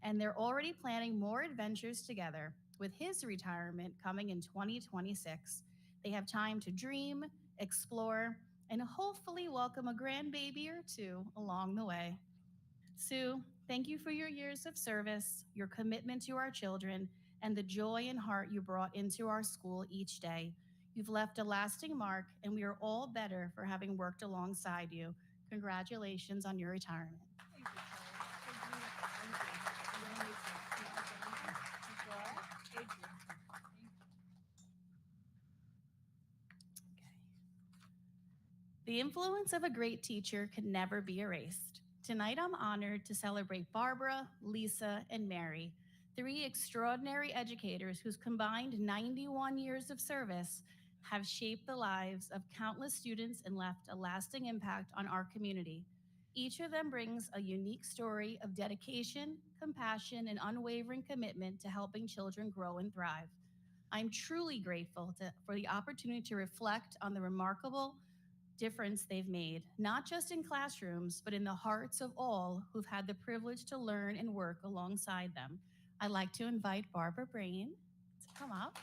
K: and they're already planning more adventures together, with his retirement coming in 2026. They have time to dream, explore, and hopefully welcome a grandbaby or two along the way. Sue, thank you for your years of service, your commitment to our children, and the joy and heart you brought into our school each day. You've left a lasting mark, and we are all better for having worked alongside you. Congratulations on your retirement. The influence of a great teacher can never be erased. Tonight, I'm honored to celebrate Barbara, Lisa, and Mary, three extraordinary educators whose combined 91 years of service have shaped the lives of countless students and left a lasting impact on our community. Each of them brings a unique story of dedication, compassion, and unwavering commitment to helping children grow and thrive. I'm truly grateful for the opportunity to reflect on the remarkable difference they've made, not just in classrooms, but in the hearts of all who've had the privilege to learn and work alongside them. I'd like to invite Barbara Brain to come up.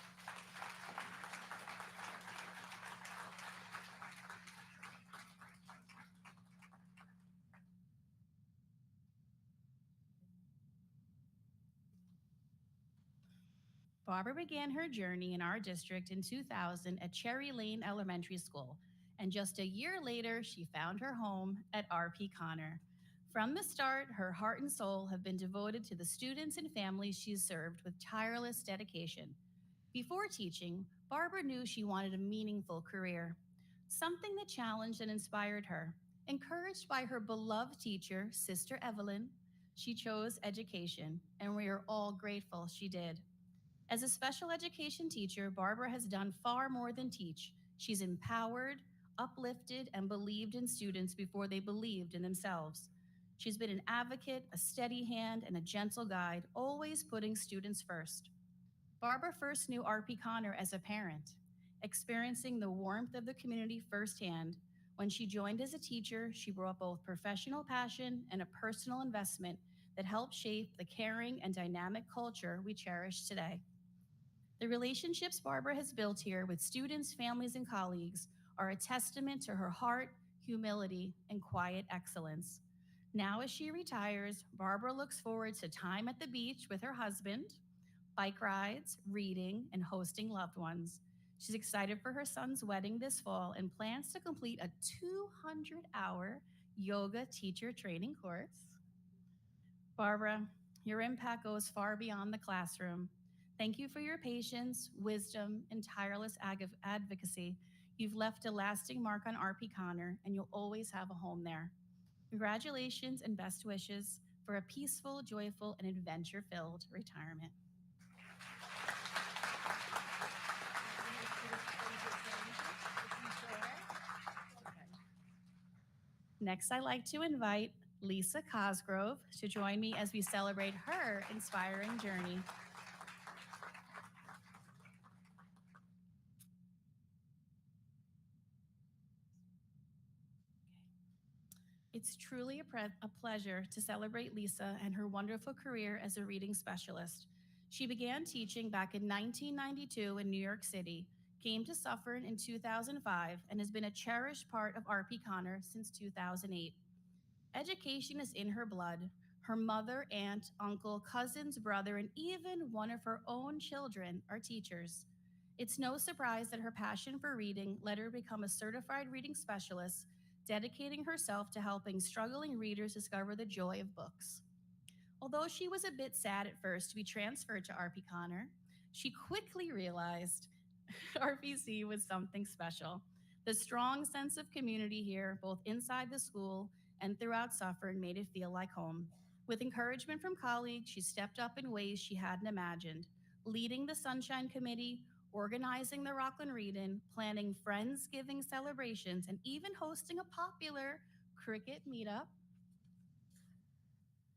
K: Barbara began her journey in our district in 2000 at Cherry Lane Elementary School, and just a year later, she found her home at RP Connor. From the start, her heart and soul have been devoted to the students and families she's served with tireless dedication. Before teaching, Barbara knew she wanted a meaningful career, something that challenged and inspired her. Encouraged by her beloved teacher, Sister Evelyn, she chose education, and we are all grateful she did. As a special education teacher, Barbara has done far more than teach. She's empowered, uplifted, and believed in students before they believed in themselves. She's been an advocate, a steady hand, and a gentle guide, always putting students first. Barbara first knew RP Connor as a parent, experiencing the warmth of the community firsthand. When she joined as a teacher, she brought both professional passion and a personal investment that helped shape the caring and dynamic culture we cherish today. The relationships Barbara has built here with students, families, and colleagues are a testament to her heart, humility, and quiet excellence. Now, as she retires, Barbara looks forward to time at the beach with her husband, bike rides, reading, and hosting loved ones. She's excited for her son's wedding this fall and plans to complete a 200-hour yoga teacher training course. Barbara, your impact goes far beyond the classroom. Thank you for your patience, wisdom, and tireless advocacy. You've left a lasting mark on RP Connor, and you'll always have a home there. Congratulations and best wishes for a peaceful, joyful, and adventure-filled retirement. Next, I'd like to invite Lisa Cosgrove to join me as we celebrate her inspiring journey. It's truly a pleasure to celebrate Lisa and her wonderful career as a reading specialist. She began teaching back in 1992 in New York City, came to Suffern in 2005 and has been a cherished part of RP Connor since 2008. Education is in her blood. Her mother, aunt, uncle, cousins, brother, and even one of her own children are teachers. It's no surprise that her passion for reading led her to become a certified reading specialist, dedicating herself to helping struggling readers discover the joy of books. Although she was a bit sad at first to be transferred to RP Connor, she quickly realized RPC was something special. The strong sense of community here, both inside the school and throughout Suffern, made it feel like home. With encouragement from colleagues, she stepped up in ways she hadn't imagined, leading the Sunshine Committee, organizing the Rockland Read-In, planning Friendsgiving celebrations, and even hosting a popular cricket meetup.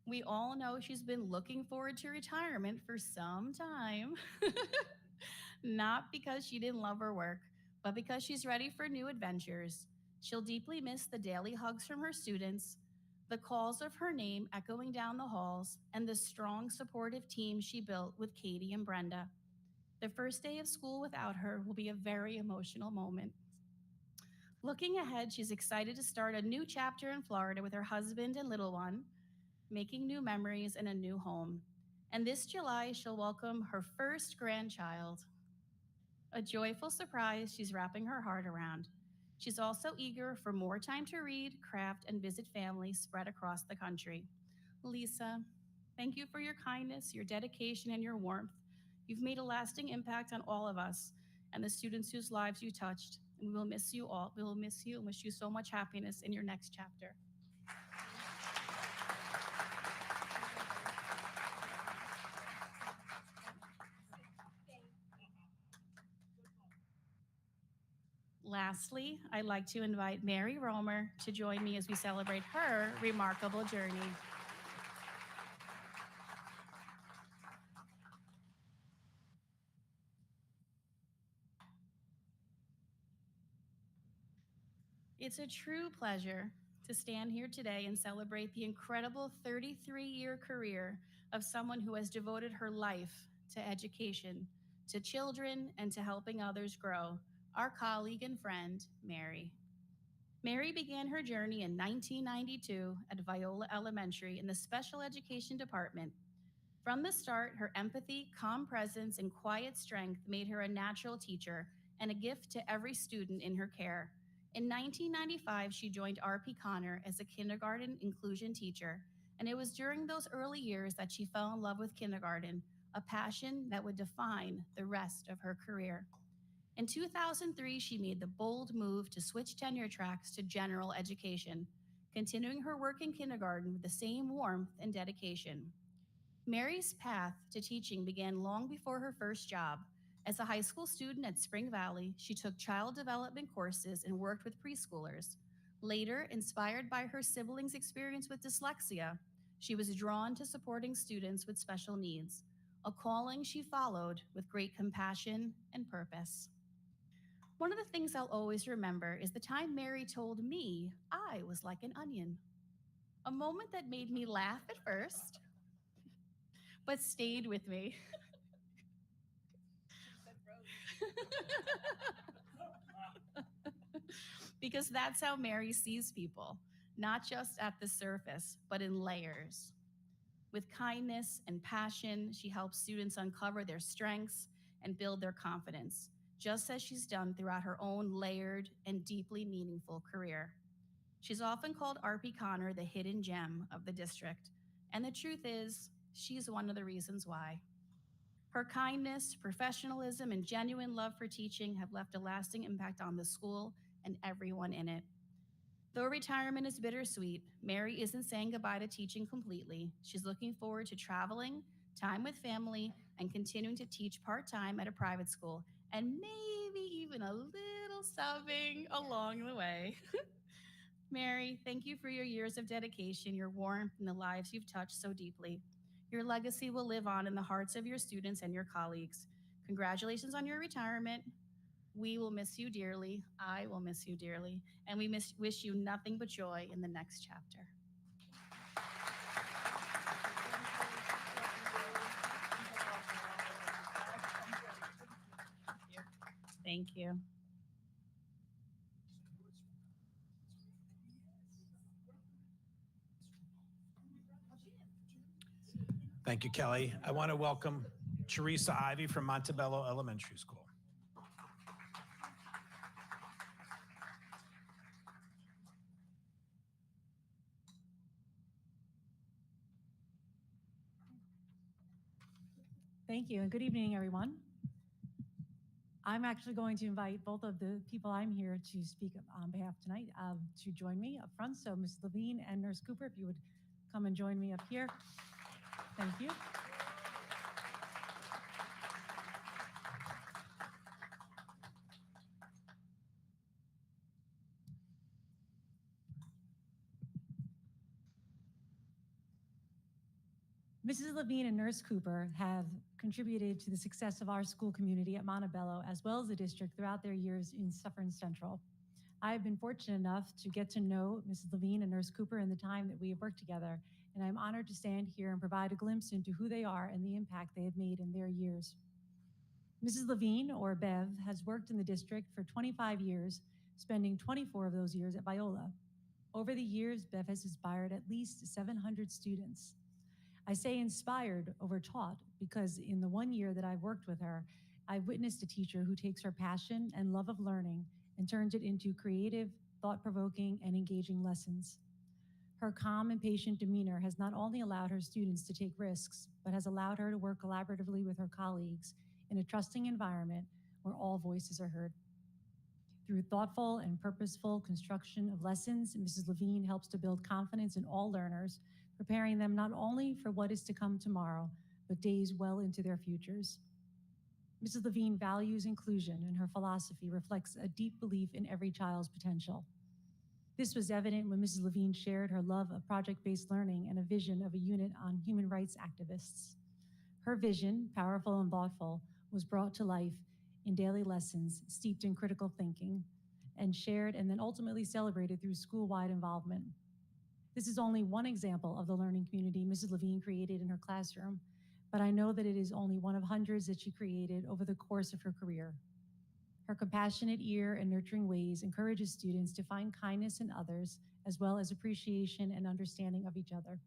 K: We all know she's been looking forward to retirement for some time. Not because she didn't love her work, but because she's ready for new adventures. She'll deeply miss the daily hugs from her students, the calls of her name echoing down the halls, and the strong, supportive team she built with Katie and Brenda. The first day of school without her will be a very emotional moment. Looking ahead, she's excited to start a new chapter in Florida with her husband and little one, making new memories in a new home. And this July, she'll welcome her first grandchild. A joyful surprise she's wrapping her heart around. She's also eager for more time to read, craft, and visit families spread across the country. Lisa, thank you for your kindness, your dedication, and your warmth. You've made a lasting impact on all of us and the students whose lives you touched. And we will miss you all. We will miss you and wish you so much happiness in your next chapter. Lastly, I'd like to invite Mary Romer to join me as we celebrate her remarkable journey. It's a true pleasure to stand here today and celebrate the incredible 33-year career of someone who has devoted her life to education, to children, and to helping others grow, our colleague and friend, Mary. Mary began her journey in 1992 at Viola Elementary in the special education department. From the start, her empathy, calm presence, and quiet strength made her a natural teacher and a gift to every student in her care. In 1995, she joined RP Connor as a kindergarten inclusion teacher, and it was during those early years that she fell in love with kindergarten, a passion that would define the rest of her career. In 2003, she made the bold move to switch tenure tracks to general education, continuing her work in kindergarten with the same warmth and dedication. Mary's path to teaching began long before her first job. As a high school student at Spring Valley, she took child development courses and worked with preschoolers. Later, inspired by her siblings' experience with dyslexia, she was drawn to supporting students with special needs, a calling she followed with great compassion and purpose. One of the things I'll always remember is the time Mary told me I was like an onion. A moment that made me laugh at first, but stayed with me. Because that's how Mary sees people, not just at the surface, but in layers. With kindness and passion, she helps students uncover their strengths and build their confidence, just as she's done throughout her own layered and deeply meaningful career. She's often called RP Connor the hidden gem of the district, and the truth is, she's one of the reasons why. Her kindness, professionalism, and genuine love for teaching have left a lasting impact on the school and everyone in it. Though retirement is bittersweet, Mary isn't saying goodbye to teaching completely. She's looking forward to traveling, time with family, and continuing to teach part-time at a private school, and maybe even a little subbing along the way. Mary, thank you for your years of dedication, your warmth, and the lives you've touched so deeply. Your legacy will live on in the hearts of your students and your colleagues. Congratulations on your retirement. We will miss you dearly. I will miss you dearly. And we wish you nothing but joy in the next chapter. Thank you. Thank you.
A: Thank you, Kelly. I want to welcome Teresa Ivy from Montebello Elementary School.
L: Thank you, and good evening, everyone. I'm actually going to invite both of the people I'm here to speak on behalf tonight to join me up front. So Ms. Levine and Nurse Cooper, if you would come and join me up here. Thank you. Mrs. Levine and Nurse Cooper have contributed to the success of our school community at Montebello, as well as the district, throughout their years in Suffern Central. I have been fortunate enough to get to know Mrs. Levine and Nurse Cooper in the time that we have worked together, and I'm honored to stand here and provide a glimpse into who they are and the impact they have made in their years. Mrs. Levine, or Bev, has worked in the district for 25 years, spending 24 of those years at Viola. Over the years, Bev has inspired at least 700 students. I say inspired over taught because in the 1 year that I've worked with her, I've witnessed a teacher who takes her passion and love of learning and turns it into creative, thought-provoking, and engaging lessons. Her calm and patient demeanor has not only allowed her students to take risks, but has allowed her to work collaboratively with her colleagues in a trusting environment where all voices are heard. Through thoughtful and purposeful construction of lessons, Mrs. Levine helps to build confidence in all learners, preparing them not only for what is to come tomorrow, but days well into their futures. Mrs. Levine values inclusion, and her philosophy reflects a deep belief in every child's potential. This was evident when Mrs. Levine shared her love of project-based learning and a vision of a unit on human rights activists. Her vision, powerful and thoughtful, was brought to life in daily lessons steeped in critical thinking and shared and then ultimately celebrated through school-wide involvement. This is only one example of the learning community Mrs. Levine created in her classroom, but I know that it is only one of hundreds that she created over the course of her career. Her compassionate ear and nurturing ways encourages students to find kindness in others, as well as appreciation and understanding of each other.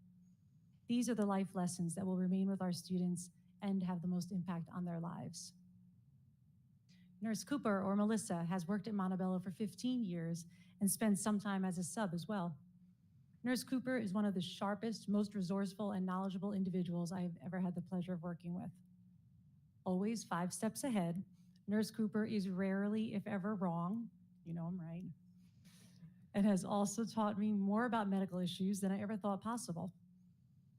L: These are the life lessons that will remain with our students and have the most impact on their lives. Nurse Cooper, or Melissa, has worked at Montebello for 15 years and spent some time as a sub as well. Nurse Cooper is one of the sharpest, most resourceful, and knowledgeable individuals I have ever had the pleasure of working with. Always 5 steps ahead, Nurse Cooper is rarely, if ever, wrong. You know I'm right. And has also taught me more about medical issues than I ever thought possible.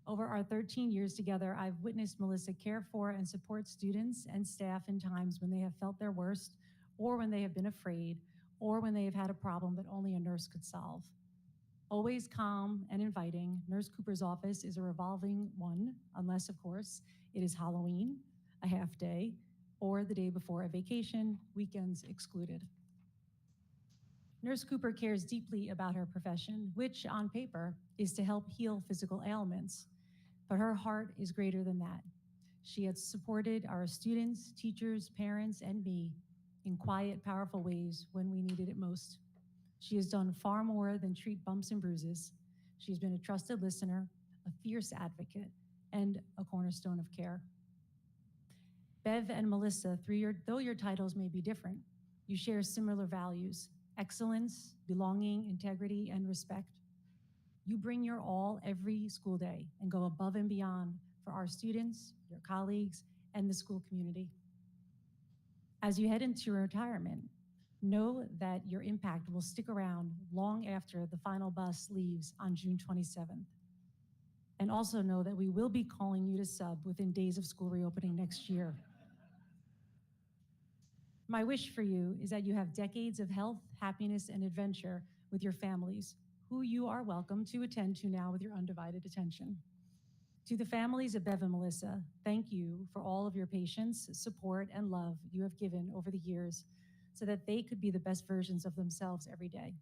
L: Over our 13 years together, I've witnessed Melissa care for and support students and staff in times when they have felt their worst, or when they have been afraid, or when they have had a problem that only a nurse could solve. Always calm and inviting, Nurse Cooper's office is a revolving one, unless, of course, it is Halloween, a half day, or the day before a vacation, weekends excluded. Nurse Cooper cares deeply about her profession, which, on paper, is to help heal physical ailments. But her heart is greater than that. She has supported our students, teachers, parents, and me in quiet, powerful ways when we needed it most. She has done far more than treat bumps and bruises. She's been a trusted listener, a fierce advocate, and a cornerstone of care. Bev and Melissa, though your titles may be different, you share similar values: excellence, belonging, integrity, and respect. You bring your all every school day and go above and beyond for our students, your colleagues, and the school community. As you head into retirement, know that your impact will stick around long after the final bus leaves on June 27th. And also know that we will be calling you to sub within days of school reopening next year. My wish for you is that you have decades of health, happiness, and adventure with your families, who you are welcome to attend to now with your undivided attention. To the families of Bev and Melissa, thank you for all of your patience, support, and love you have given over the years so that they could be the best versions of themselves every day.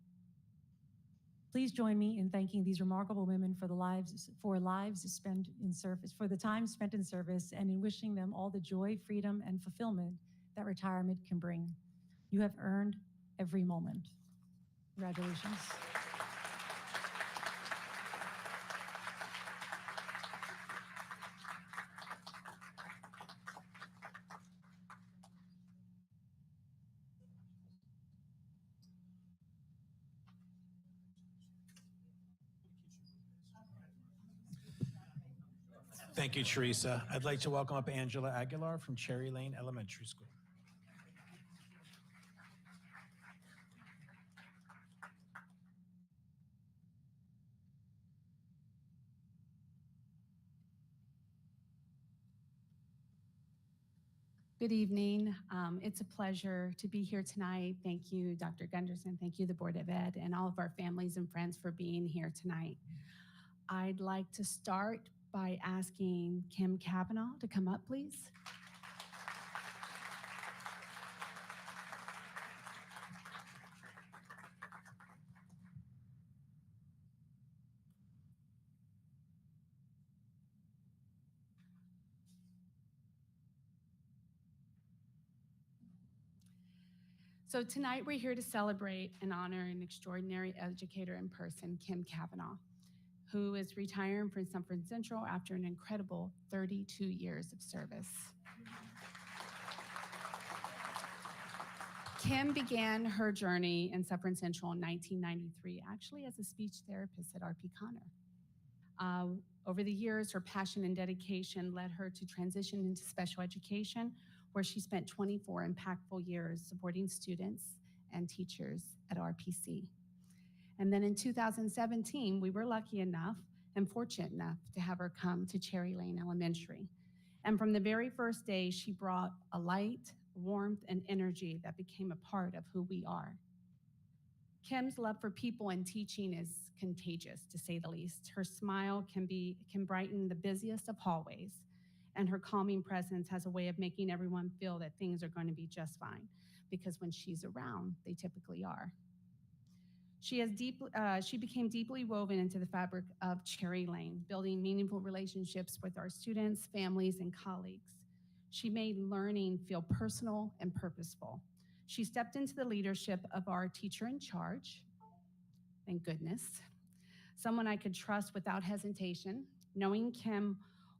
L: Please join me in thanking these remarkable women for the time spent in service, and in wishing them all the joy, freedom, and fulfillment that retirement can bring. You have earned every moment. Congratulations.
A: Thank you, Teresa. I'd like to welcome up Angela Aguilar from Cherry Lane Elementary School.
M: Good evening. It's a pleasure to be here tonight. Thank you, Dr. Gunderson. Thank you, the Board of Ed, and all of our families and friends for being here tonight. I'd like to start by asking Kim Kavanaugh to come up, please. So tonight we're here to celebrate and honor an extraordinary educator in person, Kim Kavanaugh, who is retiring from Suffern Central after an incredible 32 years of service. Kim began her journey in Suffern Central in 1993, actually as a speech therapist at RP Connor. Over the years, her passion and dedication led her to transition into special education, where she spent 24 impactful years supporting students and teachers at RPC. And then in 2017, we were lucky enough and fortunate enough to have her come to Cherry Lane Elementary. And from the very first day, she brought a light, warmth, and energy that became a part of who we are. Kim's love for people and teaching is contagious, to say the least. Her smile can brighten the busiest of hallways, and her calming presence has a way of making everyone feel that things are going to be just fine, because when she's around, they typically are. She became deeply woven into the fabric of Cherry Lane, building meaningful relationships with our students, families, and colleagues. She made learning feel personal and purposeful. She stepped into the leadership of our teacher in charge, thank goodness, someone I could trust without hesitation. Knowing Kim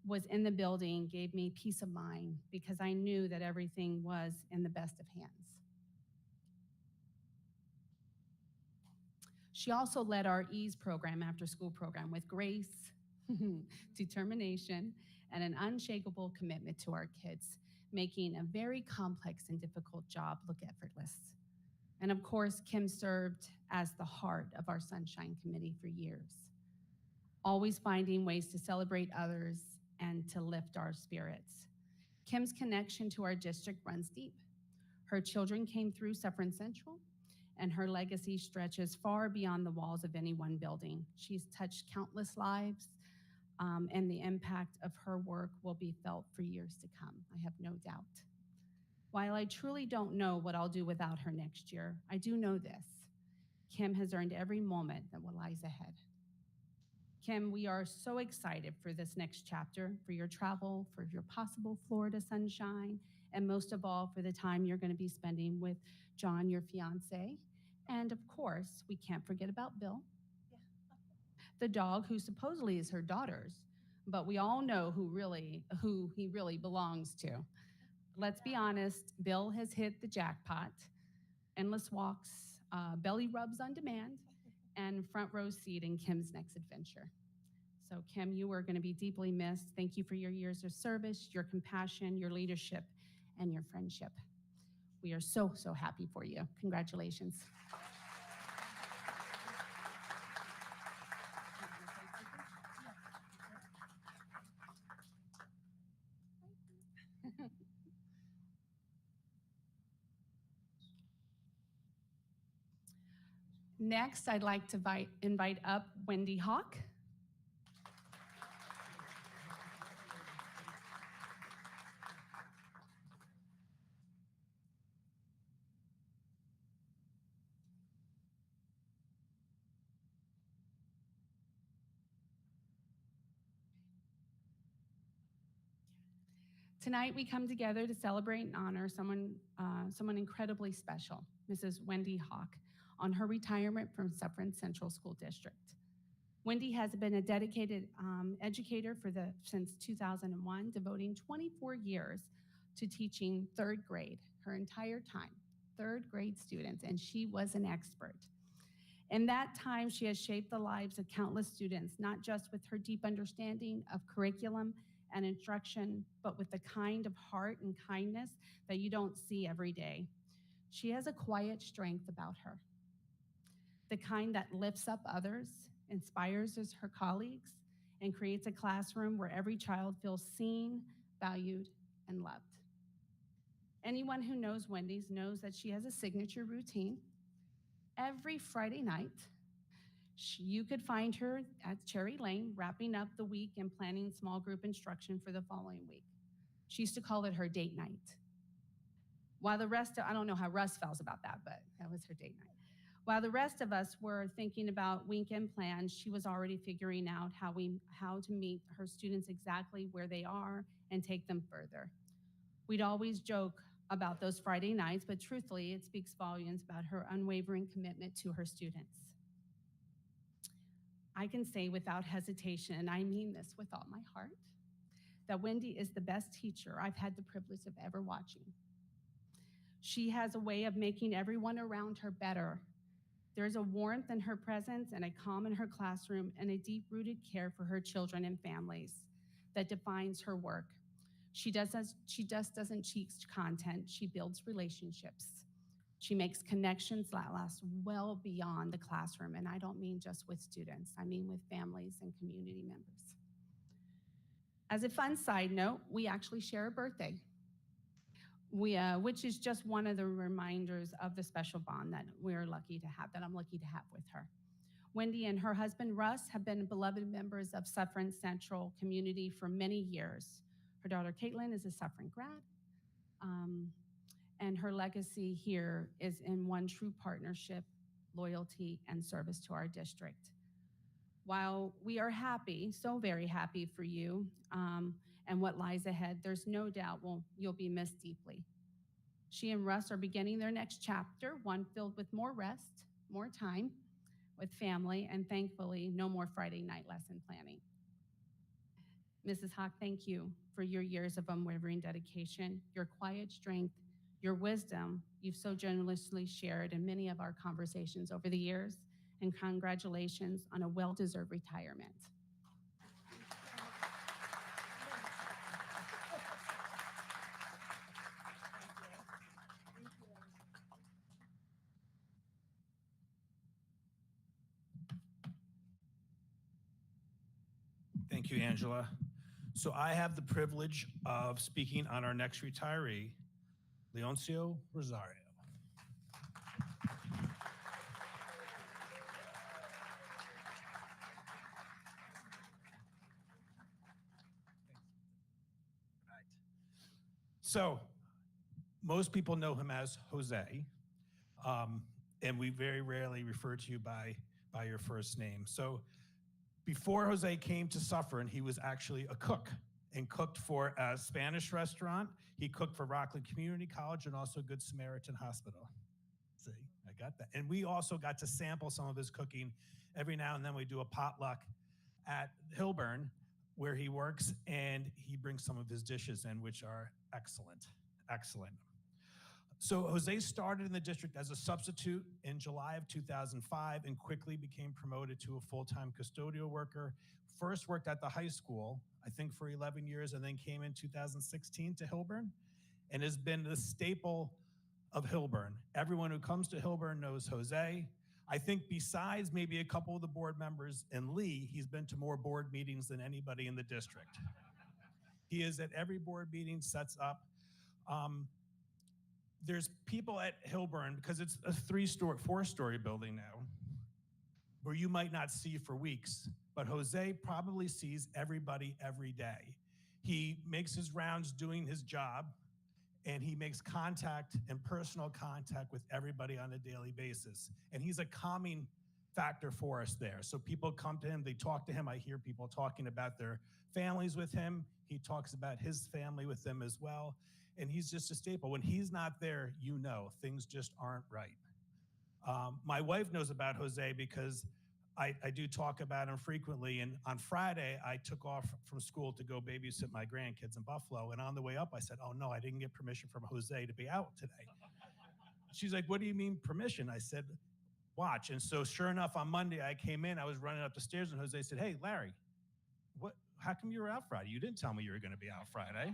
M: was in the building gave me peace of mind because I knew that everything was in the best of hands. She also led our EASE program, after school program, with grace, determination, and an unshakable commitment to our kids, making a very complex and difficult job look effortless. And of course, Kim served as the heart of our Sunshine Committee for years, always finding ways to celebrate others and to lift our spirits. Kim's connection to our district runs deep. Her children came through Suffern Central, and her legacy stretches far beyond the walls of any one building. She's touched countless lives, and the impact of her work will be felt for years to come, I have no doubt. While I truly don't know what I'll do without her next year, I do know this: Kim has earned every moment that lies ahead. Kim, we are so excited for this next chapter, for your travel, for your possible Florida sunshine, and most of all, for the time you're going to be spending with John, your fiance. And of course, we can't forget about Bill, the dog who supposedly is her daughter's, but we all know who he really belongs to. Let's be honest, Bill has hit the jackpot. Endless walks, belly rubs on demand, and front row seat in Kim's next adventure. So Kim, you are going to be deeply missed. Thank you for your years of service, your compassion, your leadership, and your friendship. We are so, so happy for you. Congratulations. Next, I'd like to invite up Wendy Hawk. Tonight, we come together to celebrate and honor someone incredibly special, Mrs. Wendy Hawk, on her retirement from Suffern Central School District. Wendy has been a dedicated educator since 2001, devoting 24 years to teaching third grade, her entire time, third grade students, and she was an expert. In that time, she has shaped the lives of countless students, not just with her deep understanding of curriculum and instruction, but with the kind of heart and kindness that you don't see every day. She has a quiet strength about her, the kind that lifts up others, inspires her colleagues, and creates a classroom where every child feels seen, valued, and loved. Anyone who knows Wendy's knows that she has a signature routine. Every Friday night, you could find her at Cherry Lane wrapping up the week and planning small group instruction for the following week. She used to call it her date night. While the rest of, I don't know how Russ feels about that, but that was her date night. While the rest of us were thinking about weekend plans, she was already figuring out how to meet her students exactly where they are and take them further. We'd always joke about those Friday nights, but truthfully, it speaks volumes about her unwavering commitment to her students. I can say without hesitation, and I mean this with all my heart, that Wendy is the best teacher I've had the privilege of ever watching. She has a way of making everyone around her better. There's a warmth in her presence and a calm in her classroom and a deep-rooted care for her children and families that defines her work. She just doesn't teach content, she builds relationships. She makes connections that last well beyond the classroom, and I don't mean just with students, I mean with families and community members. As a fun side note, we actually share a birthday, which is just one of the reminders of the special bond that we're lucky to have, that I'm lucky to have with her. Wendy and her husband, Russ, have been beloved members of Suffern Central community for many years. Her daughter, Caitlin, is a Suffern grad, and her legacy here is in one true partnership, loyalty, and service to our district. While we are happy, so very happy for you and what lies ahead, there's no doubt you'll be missed deeply. She and Russ are beginning their next chapter, one filled with more rest, more time with family, and thankfully, no more Friday night lesson planning. Mrs. Hawk, thank you for your years of unwavering dedication, your quiet strength, your wisdom you've so generously shared in many of our conversations over the years, and congratulations on a well-deserved retirement.
A: Thank you, Angela. So I have the privilege of speaking on our next retiree, Leoncio Rosario. So most people know him as Jose, and we very rarely refer to you by your first name. So before Jose came to Suffern, he was actually a cook and cooked for a Spanish restaurant. He cooked for Rockland Community College and also Good Samaritan Hospital. See, I got that. And we also got to sample some of his cooking. Every now and then we do a potluck at Hilburn where he works, and he brings some of his dishes in, which are excellent, excellent. So Jose started in the district as a substitute in July of 2005 and quickly became promoted to a full-time custodial worker. First worked at the high school, I think for 11 years, and then came in 2016 to Hilburn and has been the staple of Hilburn. Everyone who comes to Hilburn knows Jose. I think besides maybe a couple of the board members and Lee, he's been to more board meetings than anybody in the district. He is at every board meeting, sets up. There's people at Hilburn, because it's a four-story building now, where you might not see for weeks, but Jose probably sees everybody every day. He makes his rounds doing his job, and he makes contact and personal contact with everybody on a daily basis. And he's a calming factor for us there. So people come to him, they talk to him. I hear people talking about their families with him. He talks about his family with them as well. And he's just a staple. When he's not there, you know, things just aren't right. My wife knows about Jose because I do talk about him frequently. And on Friday, I took off from school to go babysit my grandkids in Buffalo. And on the way up, I said, oh no, I didn't get permission from Jose to be out today. She's like, what do you mean permission? I said, watch. And so sure enough, on Monday, I came in, I was running up the stairs and Jose said, hey, Larry, how come you were out Friday? You didn't tell me you were going to be out Friday.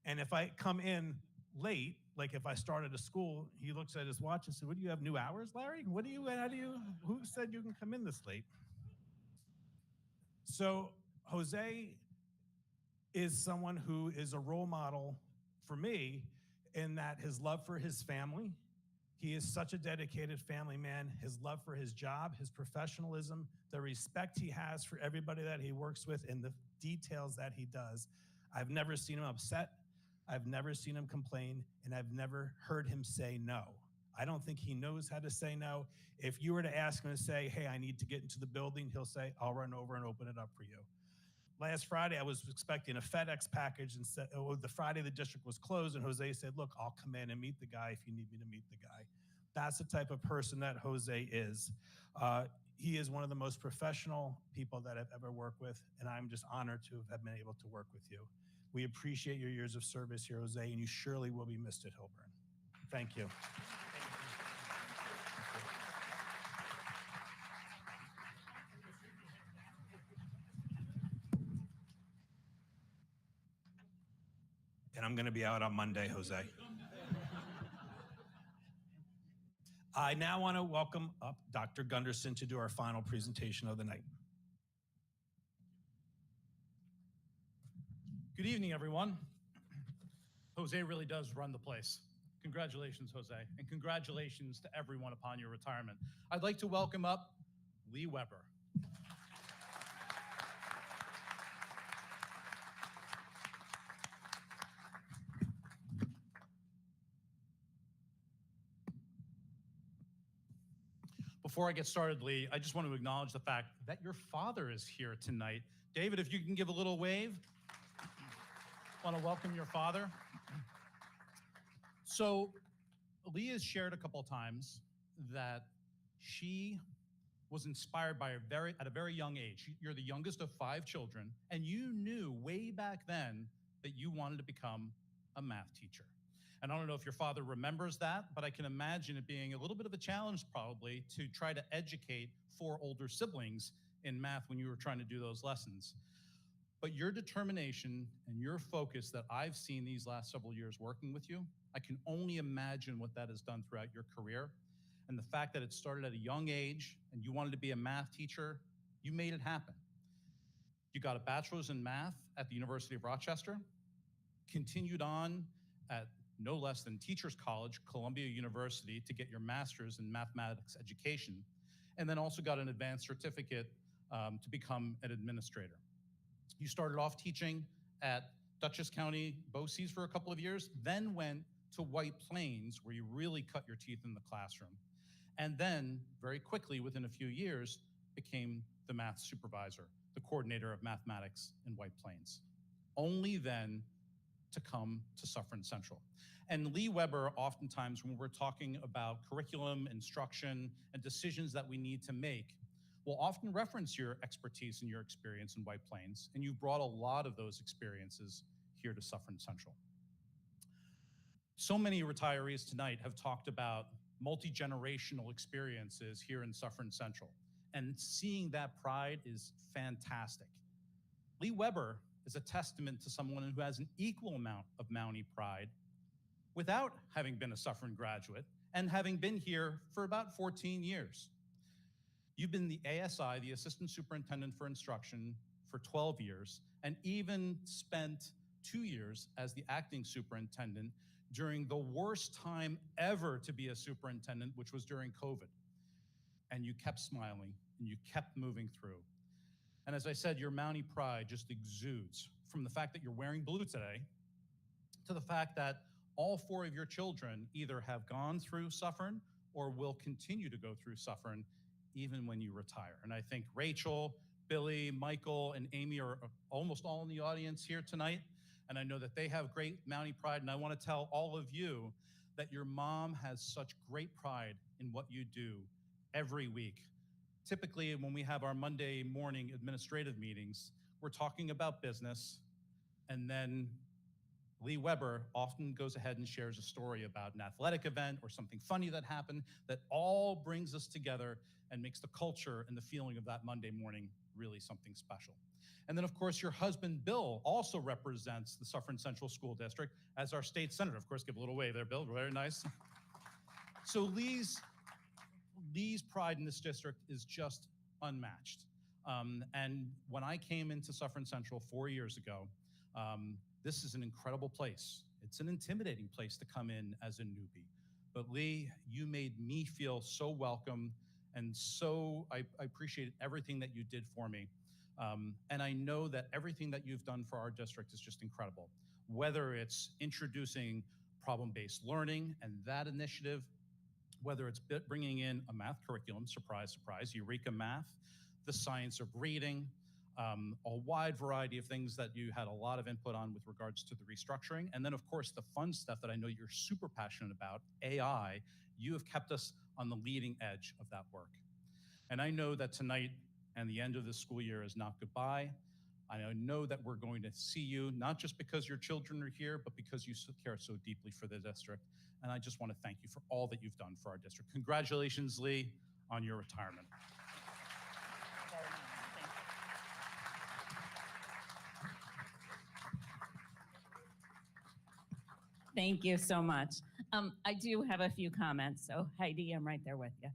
A: And if I come in late, like if I started a school, he looks at his watch and said, what do you have, new hours, Larry? Who said you can come in this late? So Jose is someone who is a role model for me in that his love for his family, he is such a dedicated family man, his love for his job, his professionalism, the respect he has for everybody that he works with, and the details that he does. I've never seen him upset. I've never seen him complain, and I've never heard him say no. I don't think he knows how to say no. If you were to ask him to say, hey, I need to get into the building, he'll say, I'll run over and open it up for you. Last Friday, I was expecting a FedEx package, and said, the Friday the district was closed, and Jose said, look, I'll come in and meet the guy if you need me to meet the guy. That's the type of person that Jose is. He is one of the most professional people that I've ever worked with, and I'm just honored to have been able to work with you. We appreciate your years of service here, Jose, and you surely will be missed at Hilburn. Thank you. And I'm going to be out on Monday, Jose. I now want to welcome up Dr. Gunderson to do our final presentation of the night.
N: Good evening, everyone. Jose really does run the place. Congratulations, Jose, and congratulations to everyone upon your retirement. I'd like to welcome up Lee Weber. Before I get started, Lee, I just want to acknowledge the fact that your father is here tonight. David, if you can give a little wave. I want to welcome your father. So Lee has shared a couple of times that she was inspired by at a very young age. You're the youngest of 5 children, and you knew way back then that you wanted to become a math teacher. And I don't know if your father remembers that, but I can imagine it being a little bit of a challenge probably to try to educate 4 older siblings in math when you were trying to do those lessons. But your determination and your focus that I've seen these last several years working with you, I can only imagine what that has done throughout your career. And the fact that it started at a young age and you wanted to be a math teacher, you made it happen. You got a bachelor's in math at the University of Rochester, continued on at no less than Teachers College, Columbia University, to get your master's in mathematics education, and then also got an advanced certificate to become an administrator. You started off teaching at Dutchess County BOCES for a couple of years, then went to White Plains, where you really cut your teeth in the classroom. And then, very quickly, within a few years, became the math supervisor, the coordinator of mathematics in White Plains. Only then to come to Suffern Central. And Lee Weber, oftentimes when we're talking about curriculum, instruction, and decisions that we need to make, will often reference your expertise and your experience in White Plains, and you've brought a lot of those experiences here to Suffern Central. So many retirees tonight have talked about multi-generational experiences here in Suffern Central, and seeing that pride is fantastic. Lee Weber is a testament to someone who has an equal amount of Mountie pride without having been a Suffern graduate and having been here for about 14 years. You've been the ASI, the Assistant Superintendent for Instruction, for 12 years, and even spent 2 years as the acting superintendent during the worst time ever to be a superintendent, which was during COVID. And you kept smiling and you kept moving through. And as I said, your Mountie pride just exudes from the fact that you're wearing blue today to the fact that all 4 of your children either have gone through Suffern or will continue to go through Suffern even when you retire. And I think Rachel, Billy, Michael, and Amy are almost all in the audience here tonight. And I know that they have great Mountie pride. And I want to tell all of you that your mom has such great pride in what you do every week. Typically, when we have our Monday morning administrative meetings, we're talking about business, and then Lee Weber often goes ahead and shares a story about an athletic event or something funny that happened that all brings us together and makes the culture and the feeling of that Monday morning really something special. And then, of course, your husband, Bill, also represents the Suffern Central School District as our state senator. Of course, give a little wave there, Bill. Very nice. So Lee's pride in this district is just unmatched. And when I came into Suffern Central 4 years ago, this is an incredible place. It's an intimidating place to come in as a newbie. But Lee, you made me feel so welcome, and so I appreciate everything that you did for me. And I know that everything that you've done for our district is just incredible. Whether it's introducing problem-based learning and that initiative, whether it's bringing in a math curriculum, surprise, surprise, Eureka Math, the science of reading, a wide variety of things that you had a lot of input on with regards to the restructuring. And then, of course, the fun stuff that I know you're super passionate about, AI, you have kept us on the leading edge of that work. And I know that tonight and the end of the school year is not goodbye. I know that we're going to see you, not just because your children are here, but because you care so deeply for the district. And I just want to thank you for all that you've done for our district. Congratulations, Lee, on your retirement.
O: Thank you so much. I do have a few comments. So Heidi, I'm right there with you.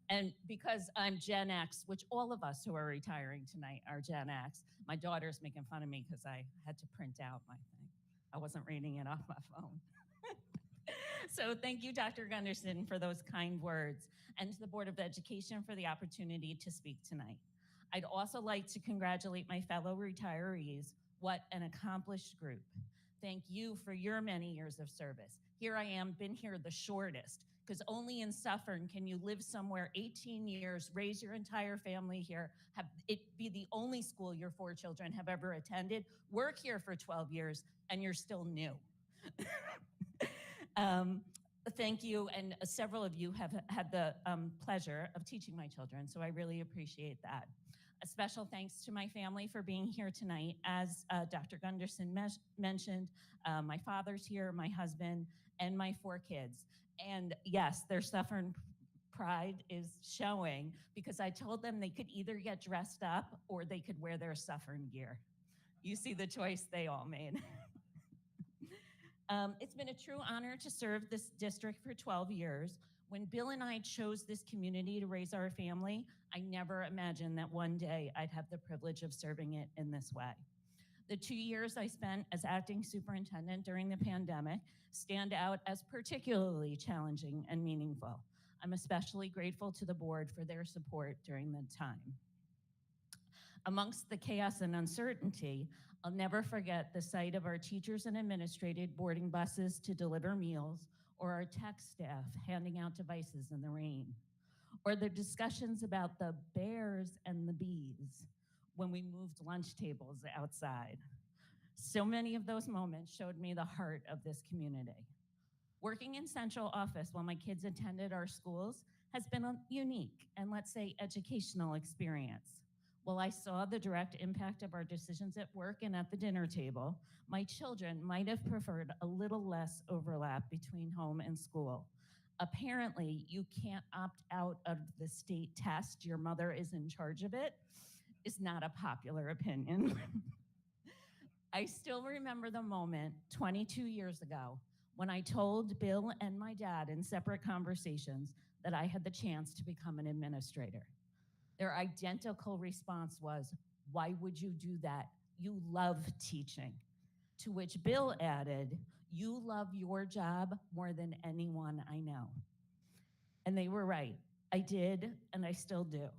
O: And because I'm Gen X, which all of us who are retiring tonight are Gen X, my daughter's making fun of me because I had to print out my thing. I wasn't reading it off my phone. So thank you, Dr. Gunderson, for those kind words, and to the Board of Education for the opportunity to speak tonight. I'd also like to congratulate my fellow retirees. What an accomplished group. Thank you for your many years of service. Here I am, been here the shortest, because only in Suffern can you live somewhere 18 years, raise your entire family here, have it be the only school your 4 children have ever attended, work here for 12 years, and you're still new. Thank you, and several of you have had the pleasure of teaching my children, so I really appreciate that. A special thanks to my family for being here tonight. As Dr. Gunderson mentioned, my father's here, my husband, and my 4 kids. And yes, their Suffern pride is showing, because I told them they could either get dressed up or they could wear their Suffern gear. You see the choice they all made. It's been a true honor to serve this district for 12 years. When Bill and I chose this community to raise our family, I never imagined that one day I'd have the privilege of serving it in this way. The 2 years I spent as acting superintendent during the pandemic stand out as particularly challenging and meaningful. I'm especially grateful to the board for their support during the time. Amongst the chaos and uncertainty, I'll never forget the sight of our teachers and administrative boarding buses to deliver meals, or our tech staff handing out devices in the rain, or the discussions about the bears and the bees when we moved lunch tables outside. So many of those moments showed me the heart of this community. Working in central office while my kids attended our schools has been a unique and, let's say, educational experience. While I saw the direct impact of our decisions at work and at the dinner table, my children might have preferred a little less overlap between home and school. Apparently, you can't opt out of the state test. Your mother is in charge of it. Is not a popular opinion. I still remember the moment 22 years ago when I told Bill and my dad in separate conversations that I had the chance to become an administrator. Their identical response was, "Why would you do that? You love teaching." To which Bill added, "You love your job more than anyone I know." And they were right. I did, and I still do.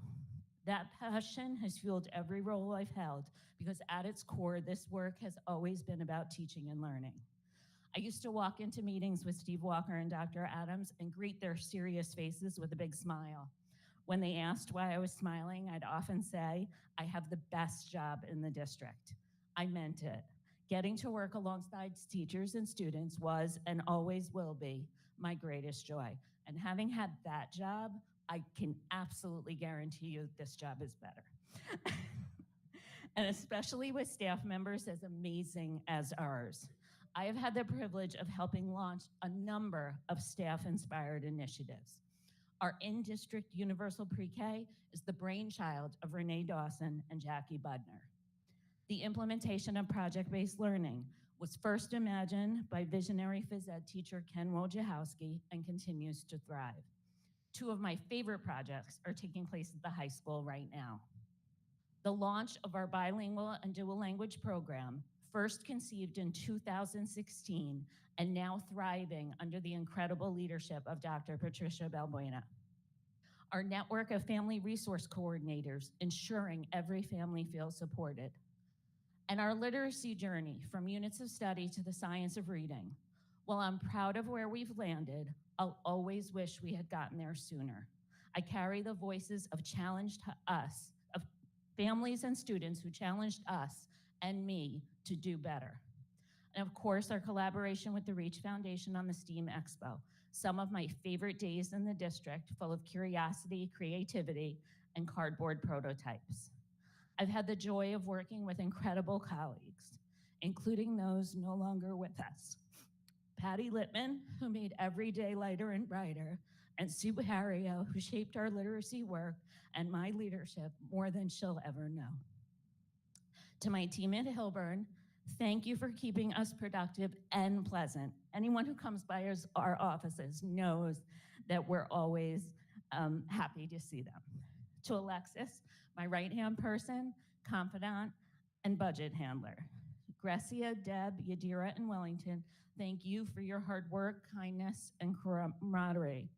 O: That passion has fueled every role I've held, because at its core, this work has always been about teaching and learning. I used to walk into meetings with Steve Walker and Dr. Adams and greet their serious faces with a big smile. When they asked why I was smiling, I'd often say, I have the best job in the district. I meant it. Getting to work alongside teachers and students was and always will be my greatest joy. And having had that job, I can absolutely guarantee you this job is better. And especially with staff members as amazing as ours. I have had the privilege of helping launch a number of staff-inspired initiatives. Our in-district universal pre-K is the brainchild of Renee Dawson and Jackie Budner. The implementation of project-based learning was first imagined by visionary phys ed teacher Ken Wojciechowski and continues to thrive. Two of my favorite projects are taking place at the high school right now. The launch of our bilingual and dual language program, first conceived in 2016 and now thriving under the incredible leadership of Dr. Patricia Balbuena. Our network of family resource coordinators ensuring every family feels supported. And our literacy journey from units of study to the science of reading. While I'm proud of where we've landed, I'll always wish we had gotten there sooner. I carry the voices of families and students who challenged us and me to do better. And of course, our collaboration with the Reach Foundation on the STEAM Expo, some of my favorite days in the district, full of curiosity, creativity, and cardboard prototypes. I've had the joy of working with incredible colleagues, including those no longer with us. Patty Littman, who made every day lighter and brighter, and Sue Harrio, who shaped our literacy work and my leadership more than she'll ever know. To my team at Hilburn, thank you for keeping us productive and pleasant. Anyone who comes by our offices knows that we're always happy to see them. To Alexis, my right-hand person, confidant, and budget handler. Grecia, Deb, Yadira, and Wellington, thank you for your hard work, kindness, and camaraderie.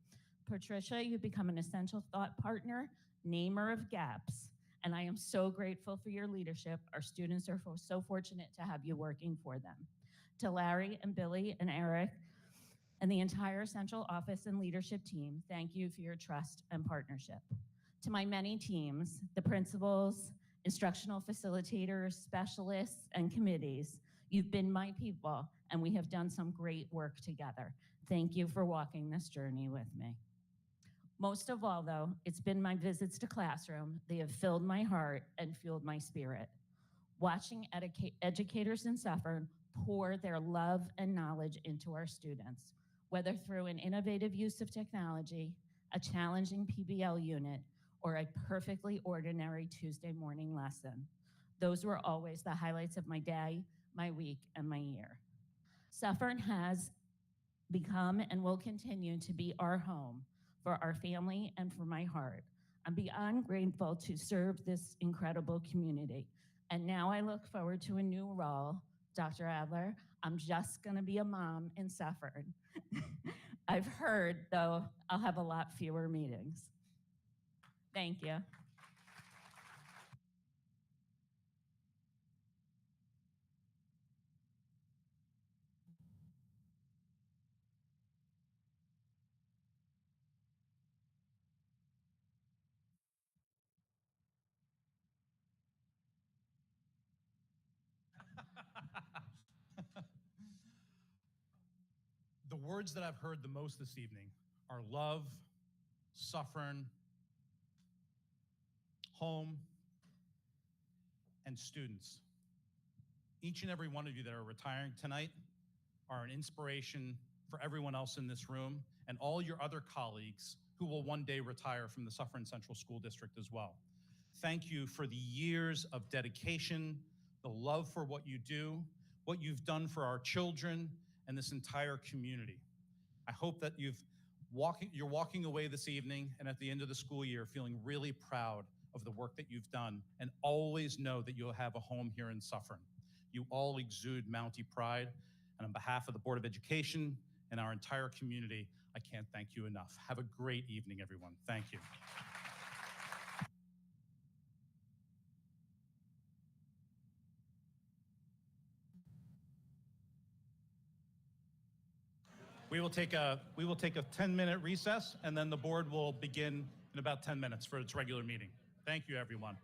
O: Patricia, you've become an essential thought partner, namer of gaps, and I am so grateful for your leadership. Our students are so fortunate to have you working for them. To Larry and Billy and Eric and the entire central office and leadership team, thank you for your trust and partnership. To my many teams, the principals, instructional facilitators, specialists, and committees, you've been my people, and we have done some great work together. Thank you for walking this journey with me. Most of all, though, it's been my visits to classroom. They have filled my heart and fueled my spirit. Watching educators in Suffern pour their love and knowledge into our students, whether through an innovative use of technology, a challenging PBL unit, or a perfectly ordinary Tuesday morning lesson. Those were always the highlights of my day, my week, and my year. Suffern has become and will continue to be our home for our family and for my heart. I'm beyond grateful to serve this incredible community. And now I look forward to a new role. Dr. Adler, I'm just gonna be a mom in Suffern. I've heard, though, I'll have a lot fewer meetings. Thank you.
N: The words that I've heard the most this evening are love, Suffern, home, and students. Each and every one of you that are retiring tonight are an inspiration for everyone else in this room and all your other colleagues who will one day retire from the Suffern Central School District as well. Thank you for the years of dedication, the love for what you do, what you've done for our children and this entire community. I hope that you're walking away this evening and at the end of the school year feeling really proud of the work that you've done, and always know that you'll have a home here in Suffern. You all exude Mountie pride, and on behalf of the Board of Education and our entire community, I can't thank you enough. Have a great evening, everyone. Thank you. We will take a 10-minute recess, and then the board will begin in about 10 minutes for its regular meeting. Thank you, everyone.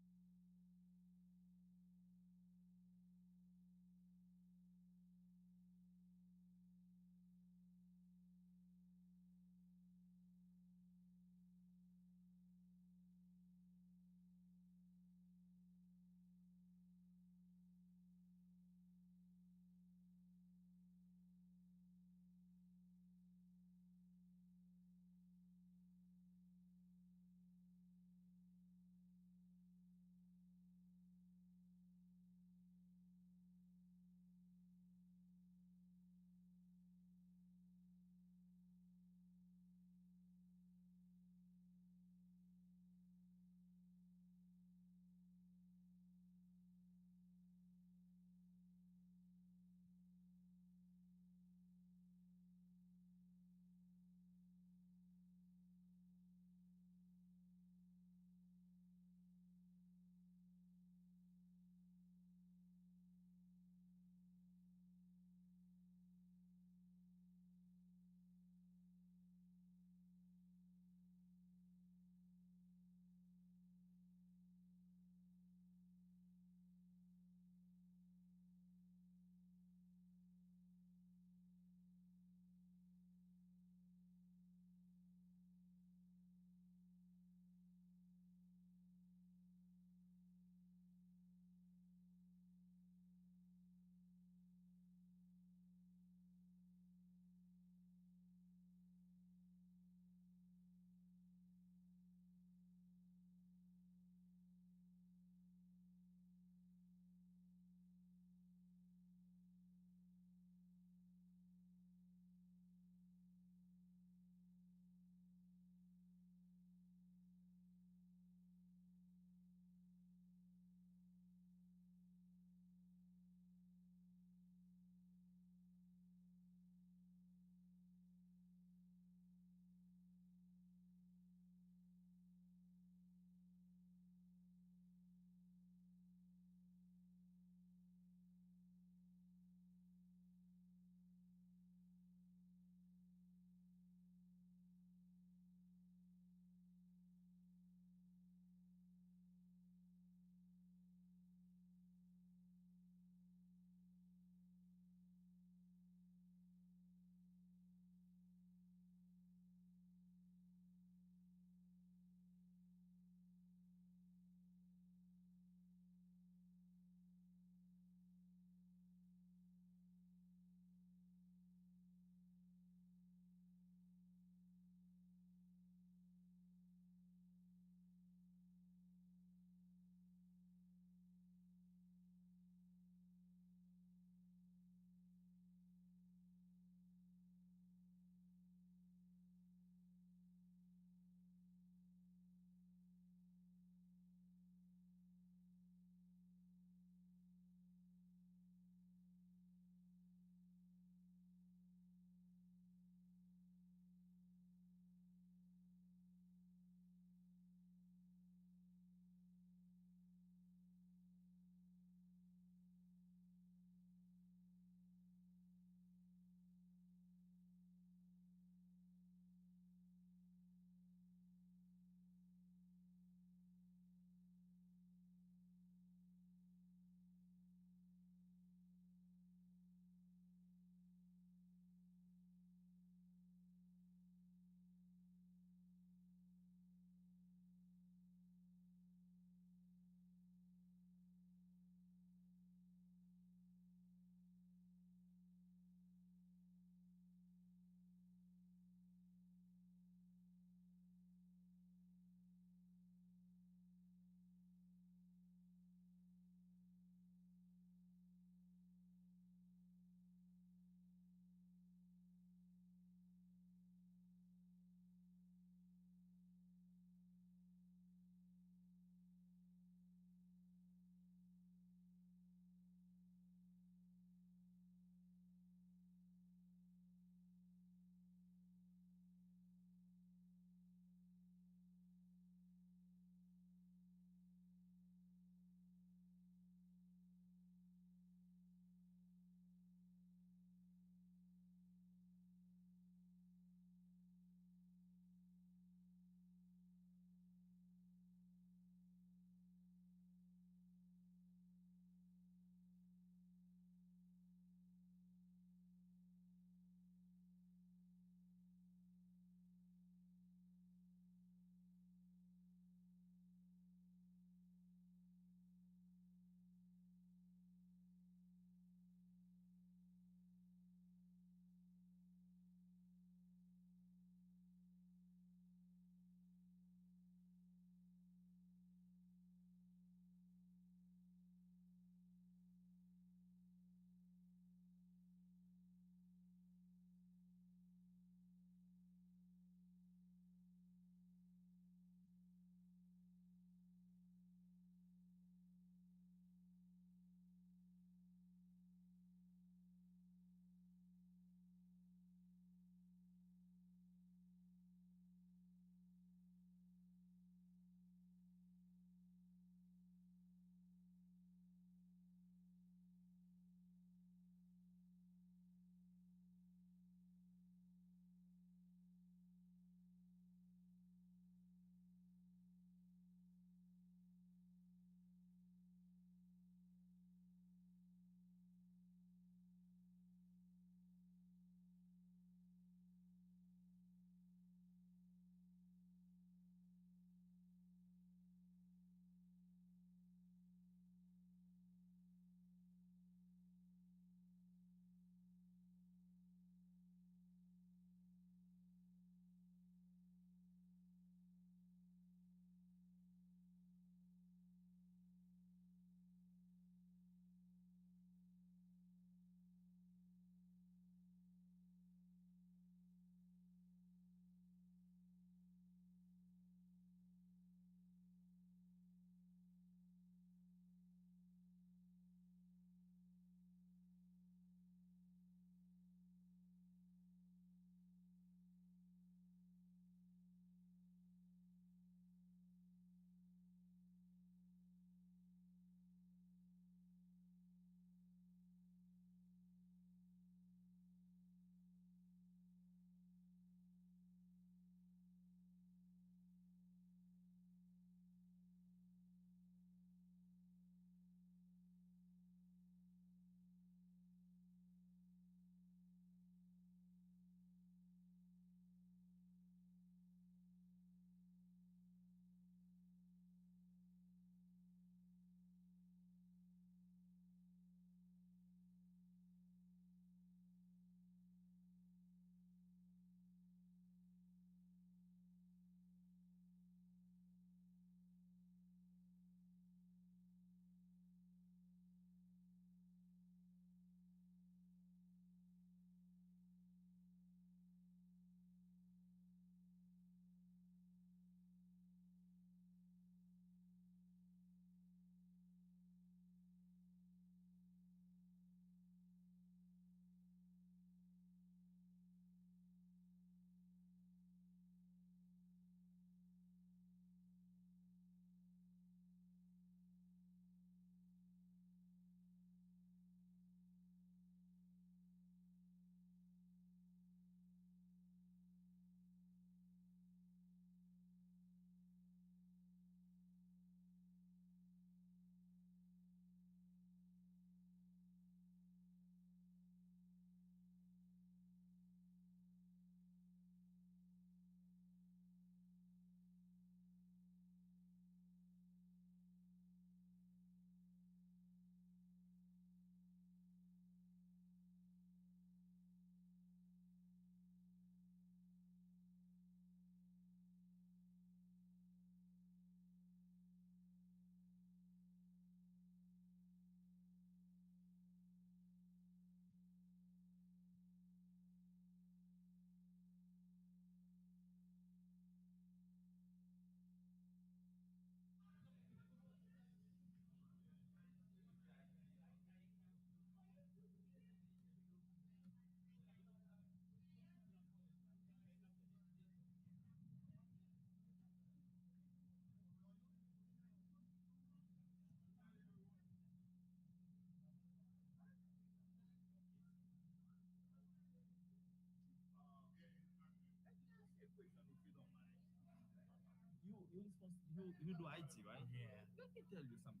P: you do IT, right? Yeah. Let me tell you something.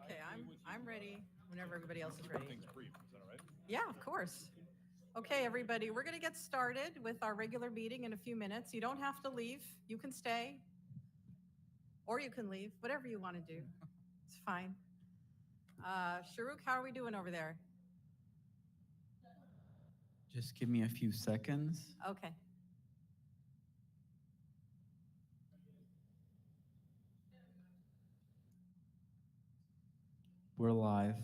J: Okay, I'm ready whenever everybody else is ready.
N: Things brief, is that all right?
J: Yeah, of course. Okay, everybody, we're going to get started with our regular meeting in a few minutes. You don't have to leave. You can stay or you can leave, whatever you want to do. It's fine. Sharuk, how are we doing over there?
P: Just give me a few seconds.
J: Okay.
P: We're live.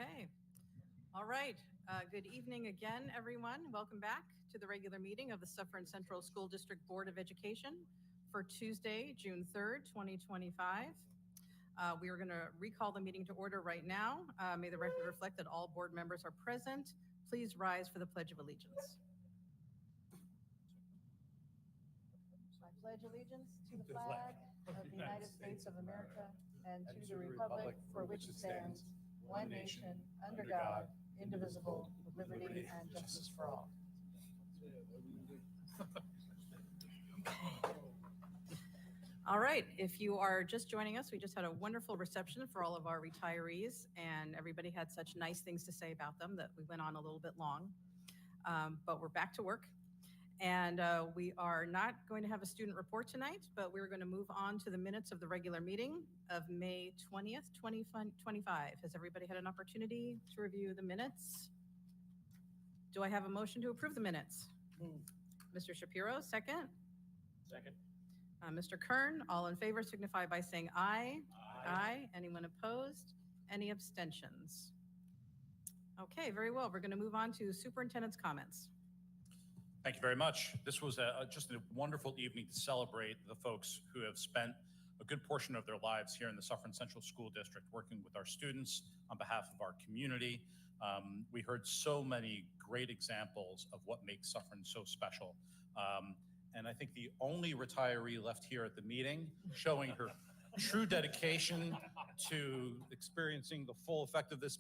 J: Okay. All right. Good evening again, everyone. Welcome back to the regular meeting of the Suffern Central School District Board of Education for Tuesday, June 3rd, 2025. We are going to recall the meeting to order right now. May the record reflect that all board members are present. Please rise for the Pledge of Allegiance. I pledge allegiance to the flag of the United States of America and to the republic for which it stands, one nation, under God, indivisible, with liberty and justice for all. All right, if you are just joining us, we just had a wonderful reception for all of our retirees, and everybody had such nice things to say about them that we went on a little bit long. But we're back to work. And we are not going to have a student report tonight, but we're going to move on to the minutes of the regular meeting of May 20th, 2025. Has everybody had an opportunity to review the minutes? Do I have a motion to approve the minutes? Mr. Shapiro, second.
Q: Second.
J: Mr. Kern, all in favor signify by saying aye. Aye. Anyone opposed? Any abstentions? Okay, very well. We're going to move on to superintendent's comments.
N: Thank you very much. This was just a wonderful evening to celebrate the folks who have spent a good portion of their lives here in the Suffern Central School District working with our students on behalf of our community. We heard so many great examples of what makes Suffern so special. And I think the only retiree left here at the meeting showing her true dedication to experiencing the full effect of this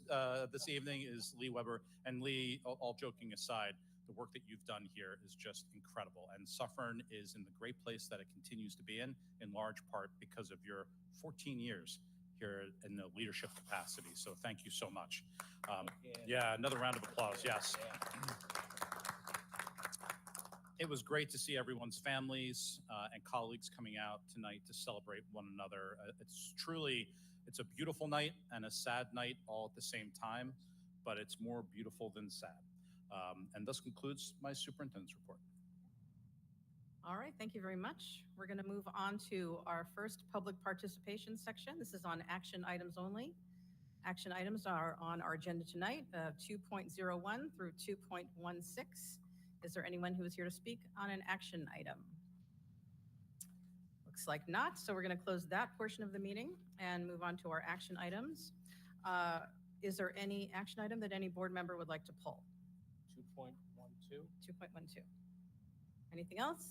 N: this evening is Lee Weber. And Lee, all joking aside, the work that you've done here is just incredible. And Suffern is in the great place that it continues to be in large part because of your 14 years here in the leadership capacity. So thank you so much. Yeah, another round of applause, yes. It was great to see everyone's families and colleagues coming out tonight to celebrate one another. It's a beautiful night and a sad night all at the same time, but it's more beautiful than sad. And this concludes my superintendent's report.
J: All right, thank you very much. We're going to move on to our first public participation section. This is on action items only. Action items are on our agenda tonight, 2.01 through 2.16. Is there anyone who is here to speak on an action item? Looks like not, so we're going to close that portion of the meeting and move on to our action items. Is there any action item that any board member would like to pull?
Q: 2.12.
J: 2.12. Anything else?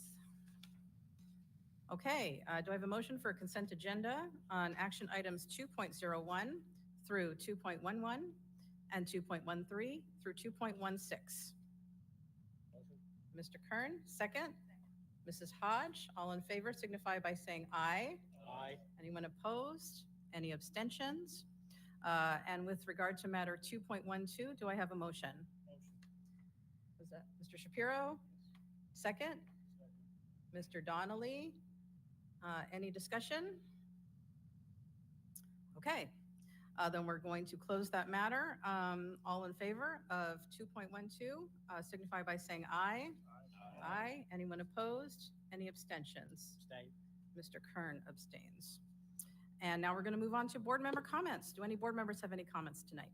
J: Okay, do I have a motion for a consent agenda on action items 2.01 through 2.11 and 2.13 through 2.16? Mr. Kern, second. Mrs. Hodge, all in favor signify by saying aye.
Q: Aye.
J: Anyone opposed? Any abstentions? And with regard to matter 2.12, do I have a motion? Was that Mr. Shapiro? Second? Mr. Donnelly? Any discussion? Okay, then we're going to close that matter. All in favor of 2.12 signify by saying aye. Aye. Anyone opposed? Any abstentions?
Q: Abstain.
J: Mr. Kern abstains. And now we're going to move on to board member comments. Do any board members have any comments tonight?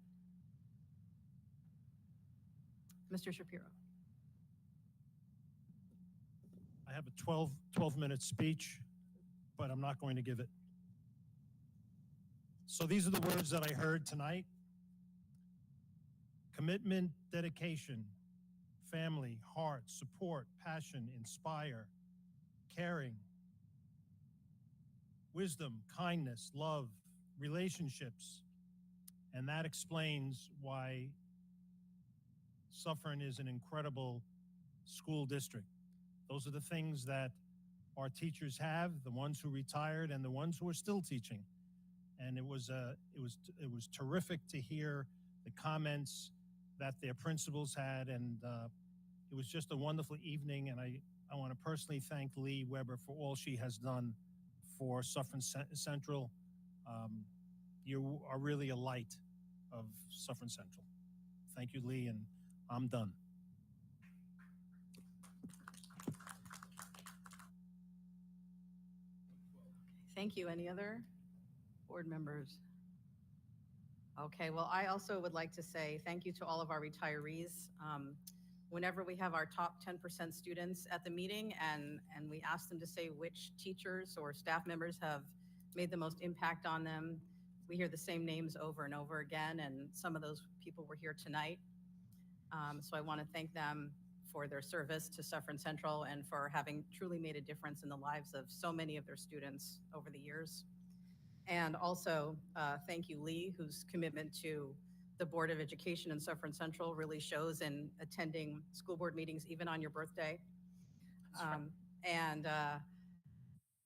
J: Mr. Shapiro.
R: I have a 12-minute speech, but I'm not going to give it. So these are the words that I heard tonight. Commitment, dedication, family, heart, support, passion, inspire, caring, wisdom, kindness, love, relationships. And that explains why Suffern is an incredible school district. Those are the things that our teachers have, the ones who retired and the ones who are still teaching. And it was terrific to hear the comments that their principals had, and it was just a wonderful evening. And I want to personally thank Lee Weber for all she has done for Suffern Central. You are really a light of Suffern Central. Thank you, Lee, and I'm done.
J: Thank you. Any other board members? Okay, well, I also would like to say thank you to all of our retirees. Whenever we have our top 10% students at the meeting and we ask them to say which teachers or staff members have made the most impact on them, we hear the same names over and over again, and some of those people were here tonight. So I want to thank them for their service to Suffern Central and for having truly made a difference in the lives of so many of their students over the years. And also, thank you, Lee, whose commitment to the Board of Education in Suffern Central really shows in attending school board meetings, even on your birthday. And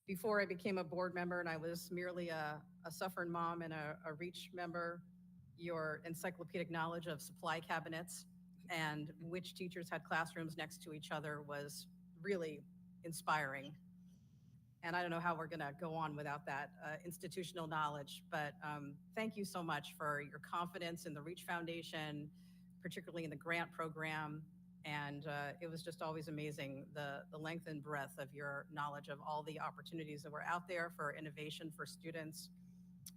J: before I became a board member and I was merely a Suffern mom and a REACH member, your encyclopedic knowledge of supply cabinets and which teachers had classrooms next to each other was
S: really inspiring. And I don't know how we're going to go on without that institutional knowledge, but thank you so much for your confidence in the Reach Foundation, particularly in the grant program. And it was just always amazing, the length and breadth of your knowledge of all the opportunities that were out there for innovation for students,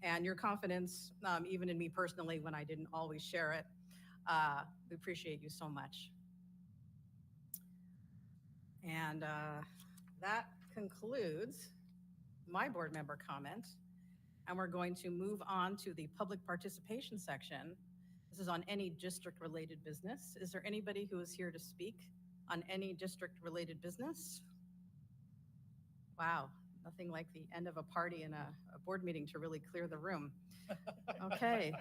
S: and your confidence, even in me personally, when I didn't always share it. We appreciate you so much. And that concludes my board member comment. And we're going to move on to the public participation section. This is on any district-related business. Is there anybody who is here to speak on any district-related business? Wow, nothing like the end of a party and a board meeting to really clear the room. Okay.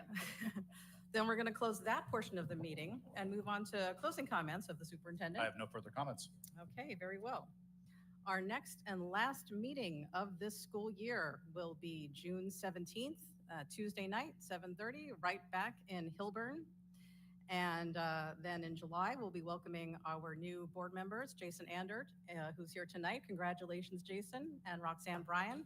S: Then we're going to close that portion of the meeting and move on to closing comments of the superintendent.
N: I have no further comments.
S: Okay, very well. Our next and last meeting of this school year will be June 17th, Tuesday night, 7:30, right back in Hilburn. And then in July, we'll be welcoming our new board members, Jason Andert, who's here tonight. Congratulations, Jason, and Roxanne Bryan.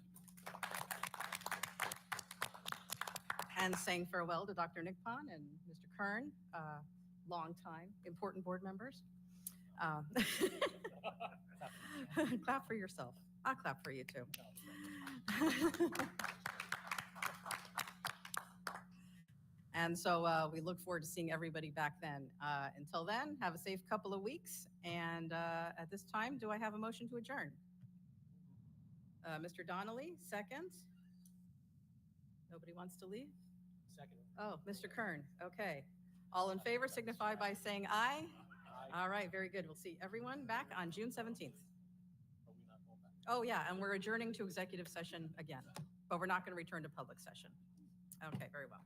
S: And saying farewell to Dr. Nickpon and Mr. Kern, long time, important board members. Clap for yourself. I'll clap for you too. And so we look forward to seeing everybody back then. Until then, have a safe couple of weeks. And at this time, do I have a motion to adjourn? Mr. Donnelly, second. Nobody wants to leave?
Q: Second.
S: Oh, Mr. Kern, okay. All in favor signify by saying aye. All right, very good. We'll see everyone back on June 17th. Oh yeah, and we're adjourning to executive session again, but we're not going to return to public session. Okay, very well.